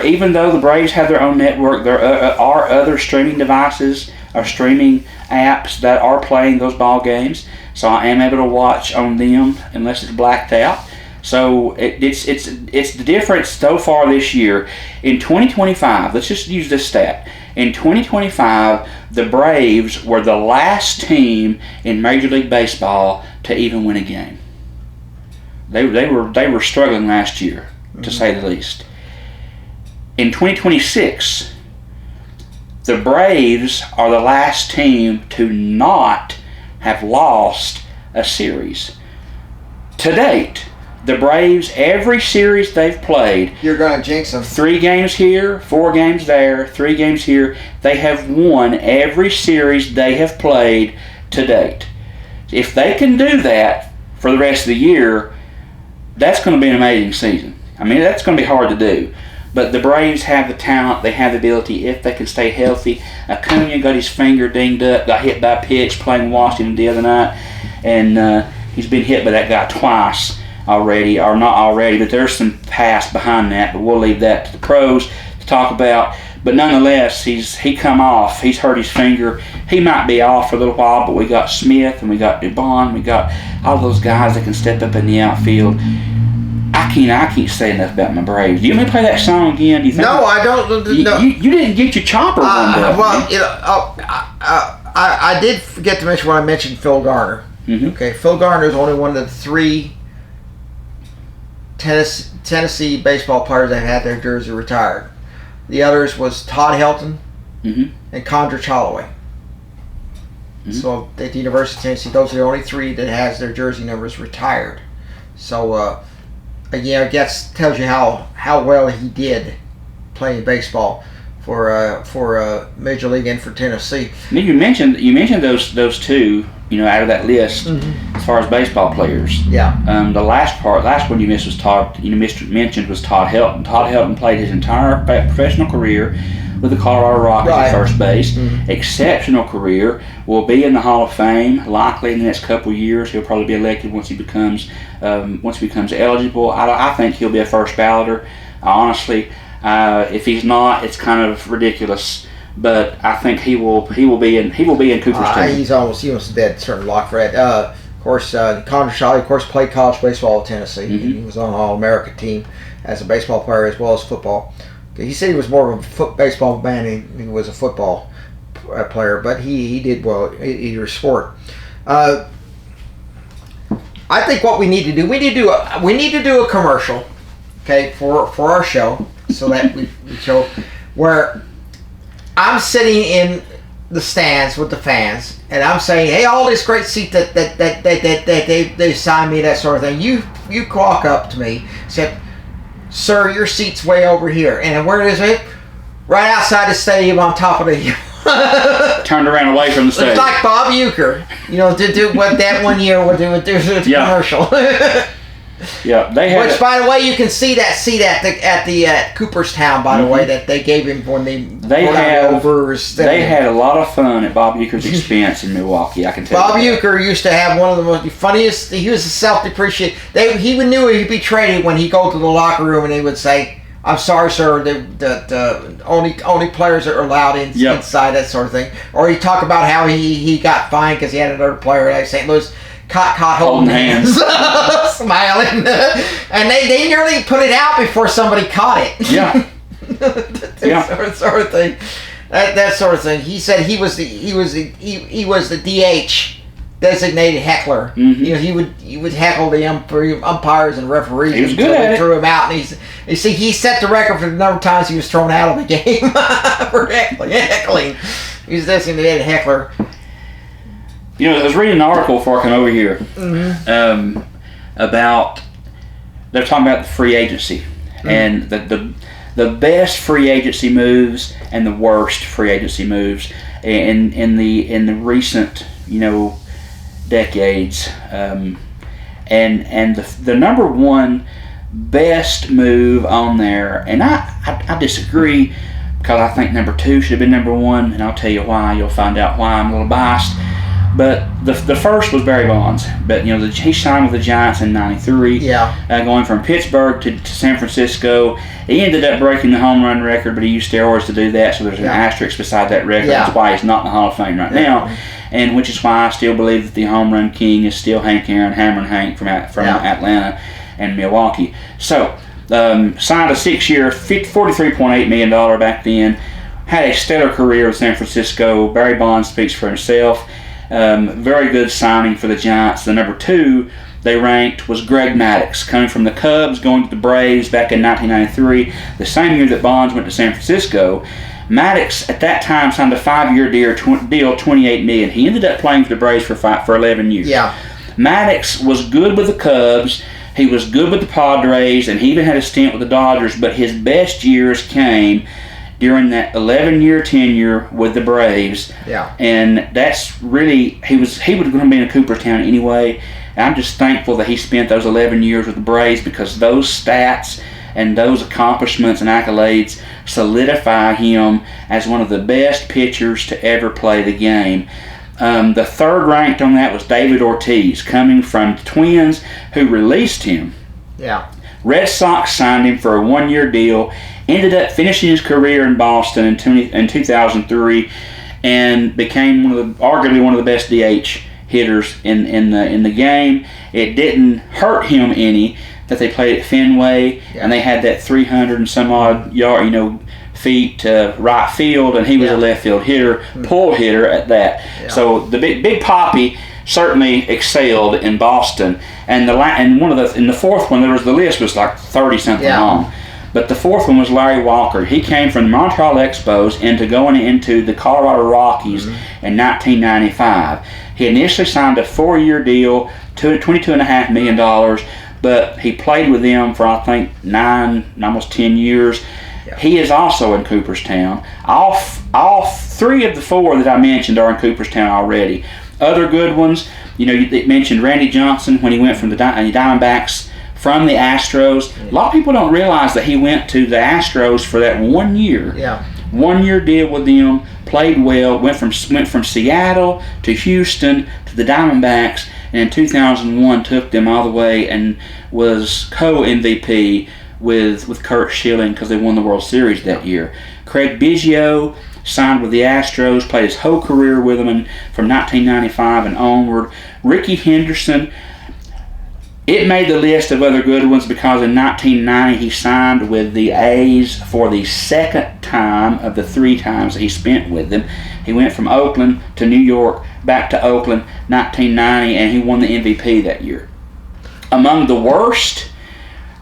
even though the Braves have their own network, there are other streaming devices or streaming apps that are playing those ball games. So I am able to watch on them unless it's blacked out. So it's the difference so far this year. In 2025, let's just use this stat. In 2025, the Braves were the last team in Major League Baseball to even win a game. They were struggling last year, to say the least. In 2026, the Braves are the last team to not have lost a series. To date, the Braves, every series they've played, You're going to jinx them. 3 games here, 4 games there, 3 games here, they have won every series they have played to date. If they can do that for the rest of the year, that's going to be an amazing season. That's going to be hard to do. But the Braves have the talent, they have the ability if they can stay healthy. Acuna got his finger dinged up, got hit by a pitch playing Washington the other night, and he's been hit by that guy twice already, or not already, but there's some past behind that, but we'll leave that to the pros to talk about. But nonetheless, he come off. He's hurt his finger. He might be off for a little while, but we got Smith and we got DuBon. We got all those guys that can step up in the outfield. I can't say enough about my Braves. Do you want me to play that song again? Do you think No, I don't. No. You didn't get your chopper warmed up. Well, you know, I did forget to mention when I mentioned Phil Garner. Mm-hmm. Okay, Phil Garner is only one of the 3 Tennessee baseball players that had their jersey retired. The others was Todd Helton and Condrich Holloway. Mm-hmm. So at the University of Tennessee, those are the only 3 that has their jersey numbers retired. So again, I guess tells you how well he did playing baseball for Major League and for Tennessee. Now you mentioned those 2, you know, out of that list as far as baseball players. Yeah. The last one you missed was mentioned was Todd Helton. Todd Helton played his entire professional career with the Colorado Rockies at first base. Exceptional career. Will be in the Hall of Fame likely in the next couple of years. He'll probably be elected once he becomes eligible. I think he'll be a first balloter. Honestly, if he's not, it's kind of ridiculous. But I think he will be in Cooperstown. He's almost dead. Certainly lock for that. Of course, Condrich Holloway, of course, played college baseball at Tennessee. He was on the All-America team as a baseball player as well as football. He said he was more of a baseball man than he was a football player, but he did well either sport. I think what we need to do a commercial, okay, for our show, so that we show where I'm sitting in the stands with the fans, and I'm saying, "Hey, all this great seat that they signed me, that sort of thing." You walk up to me, said, "Sir, your seat's way over here." And where is it? Right outside the stadium, on top of the hill. Turned around away from the stadium. It's like Bob Uecker, you know, to do what that one year would do with the commercial. Yeah, they had. Which, by the way, you can see that seat at Cooperstown. By the way, that they gave him when they had a lot of fun at Bob Uecker's expense in Milwaukee. I can tell. Bob you Uecker used to have one of the most funniest. He was a self-depreciating. He knew he'd be traded when he go to the locker room and he would say, "I'm sorry, sir, that only players that are allowed inside," that sort of thing. Or he talk about how he got fined because he had another player at St. Louis caught holding hands, smiling, and they nearly put it out before somebody caught it. Yeah. That sort of thing. That sort of thing. He said he was the DH, designated heckler. You know, he would heckle the umpires and referees. He was good at it. Threw him out, and he set the record for the number of times he was thrown out of the game for heckling. He was designated heckler. You know, I was reading an article before I came over here about, they're talking about the free agency and the best free agency moves and the worst free agency moves in the recent, you know, decades. And the number one best move on there, and I disagree, because I think number 2 should have been number 1, and I'll tell you why. You'll find out why I'm a little biased. But the first was Barry Bonds. But, you know, he signed with the Giants in '93. Yeah. Going from Pittsburgh to San Francisco. He ended up breaking the home run record, but he used steroids to do that, so there's an asterisk beside that record. That's why he's not in the Hall of Fame right now. And which is why I still believe that the home run king is still Hank Aaron, Hammerin' Hank from Atlanta and Milwaukee. So, signed a 6-year, $43.8 million back then. Had a stellar career with San Francisco. Barry Bonds speaks for himself. Very good signing for the Giants. The number 2 they ranked was Greg Maddux, coming from the Cubs, going to the Braves back in 1993, the same year that Bonds went to San Francisco. Maddux at that time signed a 5-year deal, $28 million. He ended up playing for the Braves for 11 years. Yeah. Maddux was good with the Cubs. He was good with the Padres, and he even had a stint with the Dodgers. But his best years came during that 11-year tenure with the Braves. Yeah. And that's really, he was going to be in Cooperstown anyway. And I'm just thankful that he spent those 11 years with the Braves, because those stats and those accomplishments and accolades solidify him as one of the best pitchers to ever play the game. The third ranked on that was David Ortiz, coming from the Twins, who released him. Yeah. Red Sox signed him for a 1-year deal. Ended up finishing his career in Boston in 2003, and became arguably one of the best DH hitters in the game. It didn't hurt him any that they played at Fenway, and they had that 300 and some odd feet to right field, and he was a left field hitter, pull hitter at that. Yeah. So the big Poppy certainly excelled in Boston, and in the fourth one, the list was like 30 something long. But the fourth one was Larry Walker. He came from the Montreal Expos going into the Colorado Rockies in 1995. He initially signed a 4-year deal, $22.5 million, but he played with them for, I think, 9, almost 10 years. Yeah. He is also in Cooperstown. All 3 of the 4 that I mentioned are in Cooperstown already. Other good ones, you mentioned Randy Johnson when he went from the Diamondbacks from the Astros. A lot of people don't realize that he went to the Astros for that 1 year. Yeah. 1 year deal with them, played well, went from Seattle to Houston to the Diamondbacks, and in 2001 took them all the way and was co-MVP with Curt Schilling because they won the World Series that year. Craig Biggio signed with the Astros, played his whole career with them from 1995 and onward. Ricky Henderson, it made the list of other good ones because in 1990 he signed with the A's for the second time of the 3 times that he spent with them. He went from Oakland to New York, back to Oakland, 1990, and he won the MVP that year. Among the worst,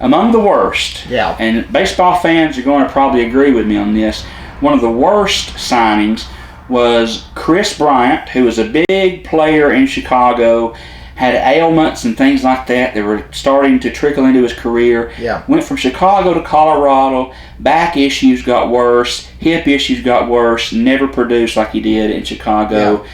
and baseball fans are going to probably agree with me on this, one of the worst signings was Chris Bryant, who was a big player in Chicago, had ailments and things like that. They were starting to trickle into his career. Yeah. Went from Chicago to Colorado. Back issues got worse. Hip issues got worse. Never produced like he did in Chicago. Yeah.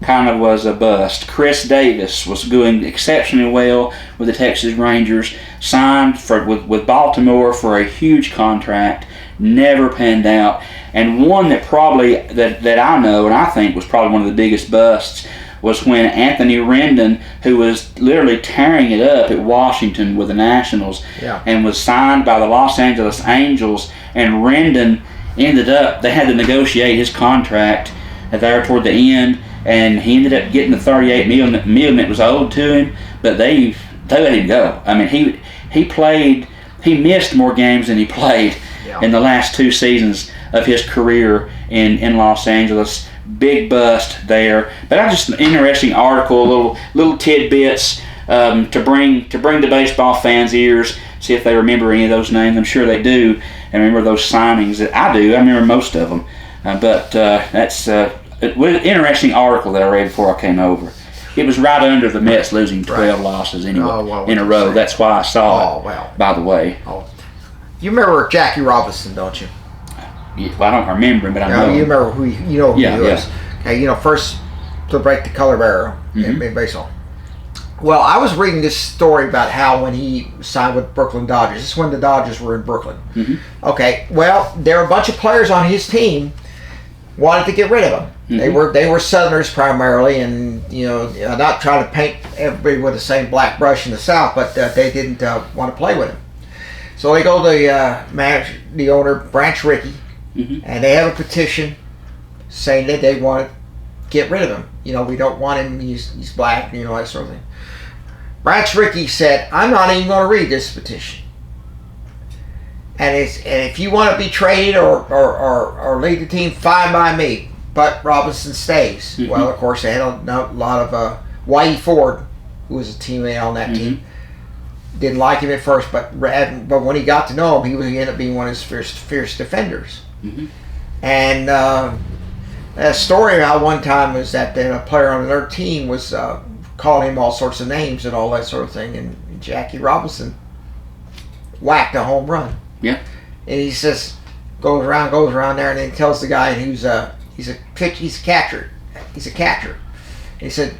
Kind of was a bust. Chris Davis was doing exceptionally well with the Texas Rangers. Signed with Baltimore for a huge contract. Never panned out. And one that I know and I think was probably one of the biggest busts was when Anthony Rendon, who was literally tearing it up at Washington with the Nationals, and was signed by the Los Angeles Angels, and Rendon they had to negotiate his contract there toward the end, and he ended up getting the $38 million that was owed to him, but they let him go. I mean, he missed more games than he played in the last 2 seasons of his career in Los Angeles. Big bust there, but just an interesting article, little tidbits to bring to baseball fans' ears. See if they remember any of those names. I'm sure they do, and remember those signings. I do. I remember most of them. But that's an interesting article that I read before I came over. It was right under the Mets losing 12 losses in a row. That's why I saw it. By the way. You remember Jackie Robinson, don't you? Well, I don't remember him, but I know. You remember who he was. Okay, first to break the color barrier in baseball. Well, I was reading this story about how when he signed with Brooklyn Dodgers, this is when the Dodgers were in Brooklyn. Mm-hmm. Okay, well, there were a bunch of players on his team wanted to get rid of him. Mm-hmm. They were Southerners primarily, and not trying to paint everybody with the same black brush in the South, but they didn't want to play with him. So they go to the owner, Branch Rickey. Mm-hmm. And they have a petition saying that they want to get rid of him. We don't want him. He's black. That sort of thing. Branch Rickey said, "I'm not even going to read this petition. And if you want to be traded or lead the team, fine by me. But Robinson stays." Mm-hmm. Well, of course, they had a lot of Whitey Ford, who was a teammate on that team. Didn't like him at first, but when he got to know him, he ended up being one of his fierce defenders. Mm-hmm. And a story about one time was that a player on their team was calling him all sorts of names and all that sort of thing, and Jackie Robinson whacked a home run. Yeah. And he says, goes around there, and then tells the guy he's a catcher. He's a catcher. And he said,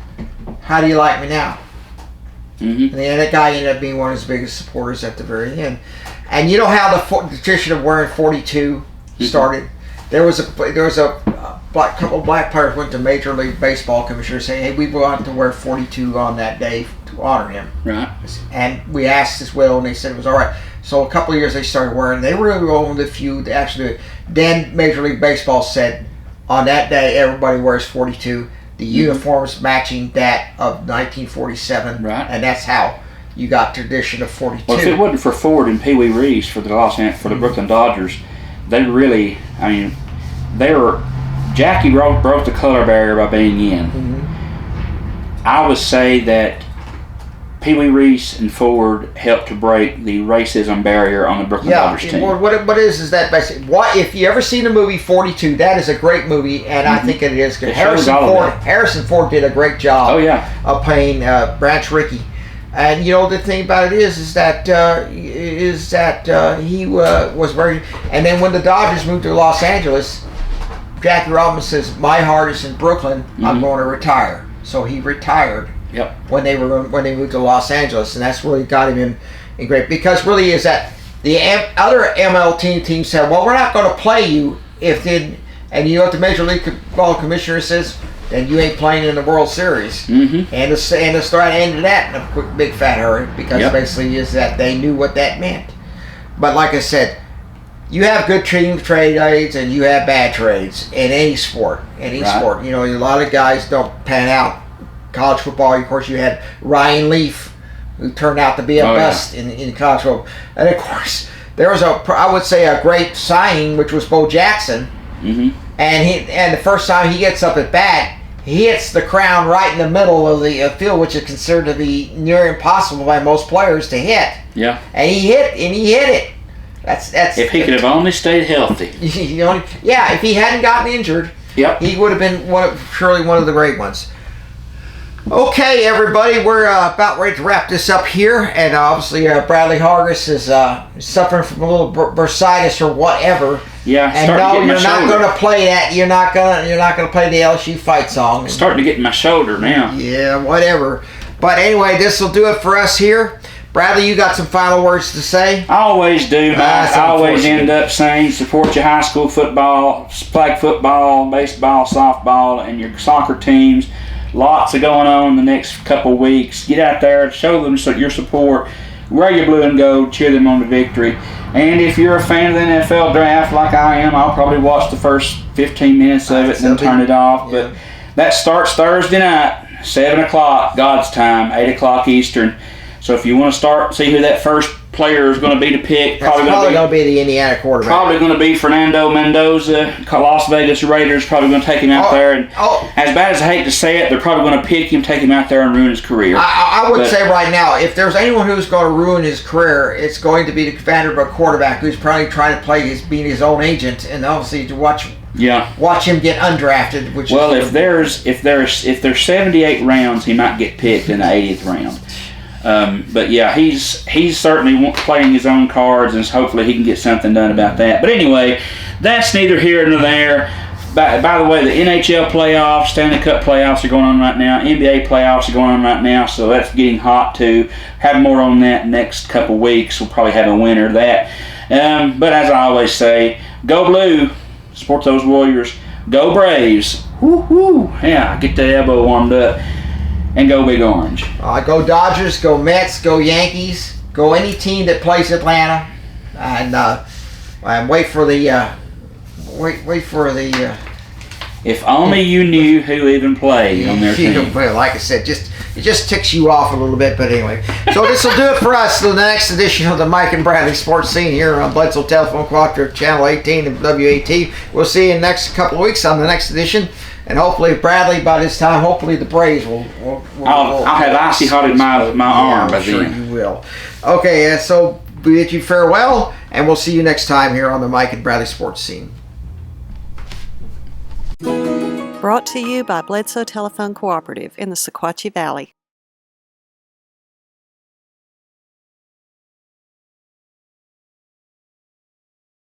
"How do you like me now?" Mm-hmm. And then that guy ended up being one of his biggest supporters at the very end. And you know how the tradition of wearing 42 started? There was a couple of black players went to Major League Baseball commissioner saying, "Hey, we want to wear 42 on that day to honor him." Right. And we asked as well, and they said it was all right. So a couple of years they started wearing. They were one of the few that actually. Then Major League Baseball said, on that day everybody wears 42. The uniforms matching that of 1947, Right. And that's how you got tradition of 42. Well, if it wasn't for Ford and Pee Wee Reese for the Brooklyn Dodgers, they really, I mean, they were. Jackie broke the color barrier by being in. I would say that Pee Wee Reese and Ford helped to break the racism barrier on the Brooklyn Dodgers team. What is that basically? What if you ever seen the movie 42? That is a great movie, and I think it is good. It shows all of that. Harrison Ford did a great job. Oh, yeah. Of playing Branch Rickey, and you know the thing about it is that he was very. And then when the Dodgers moved to Los Angeles, Jackie Robinson says, "My heart is in Brooklyn. I'm going to retire." So he retired. Yep. When they moved to Los Angeles, and that's really got him in great, because really is that the other MLT team said, well, we're not going to play you if then, and you know what the Major League Ball Commissioner says, then you ain't playing in the World Series. And the start ended that in a quick big fat hurry, because basically is that they knew what that meant. But like I said, you have good team trades and you have bad trades in any sport. Sport, you know, a lot of guys don't pan out. College football, of course, you had Ryan Leaf, who turned out to be a bust in college football. And of course, there was I would say a great signing, which was Bo Jackson. And the first time he gets up at bat, he hits the crown right in the middle of the field, which is considered to be near impossible by most players to hit. Yeah. And he hit it. That's if he could have only stayed healthy. You know, yeah, if he hadn't gotten injured, he would have been surely one of the great ones. Okay, everybody, we're about ready to wrap this up here, and obviously Bradley Hargis is suffering from a little bursitis or whatever. Yeah, and no, you're not going to play that. You're not going to play the LSU fight song. It's starting to get in my shoulder now. Yeah, whatever. But anyway, this will do it for us here. Bradley, you got some final words to say? I always do. I always end up saying support your high school football, flag football, baseball, softball, and your soccer teams. Lots of going on in the next couple of weeks. Get out there, show them your support. Wear your blue and gold, cheer them on to victory. And if you're a fan of the NFL draft like I am, I'll probably watch the first 15 minutes of it and then turn it off. Yeah. But that starts Thursday night, 7 o'clock God's time, 8 o'clock Eastern. So if you want to see who that first player is going to be to pick, probably going to be the Indiana quarterback. Probably going to be Fernando Mendoza. Las Vegas Raiders probably going to take him out there. And as bad as I hate to say it, they're probably going to pick him, take him out there, and ruin his career. I would say right now, if there's anyone who's going to ruin his career, it's going to be the Vanderbilt quarterback, who's probably trying to play being his own agent, and obviously to watch him get undrafted. If there's 78 rounds, he might get picked in the 80th round. But yeah, he's certainly playing his own cards, and hopefully he can get something done about that. But anyway, that's neither here nor there. By the way, the NHL playoffs, Stanley Cup playoffs are going on right now. NBA playoffs are going on right now, so that's getting hot too. Have more on that next couple weeks. We'll probably have a winner of that. But as I always say, go blue, support those Warriors. Go Braves. Woo-hoo. Yeah, get the elbow warmed up. And go Big Orange. Go Dodgers, go Mets, go Yankees, go any team that plays Atlanta, and wait for the. If only you knew who even played on their team. Well, like I said, it just ticks you off a little bit, but anyway. So this will do it for us. The next edition of the Mike and Bradley Sports Scene here on Bledsoe Telephone Cooperative Channel 18 and WAT. We'll see you in the next couple of weeks on the next edition. And hopefully, Bradley, by this time, hopefully the Braves will I'll have icy hot in my arm by sure then. You will. Okay, so we bid you farewell, and we'll see you next time here on the Mike and Bradley Sports Scene. Brought to you by Bledsoe Telephone Cooperative in the Sequatchie Valley.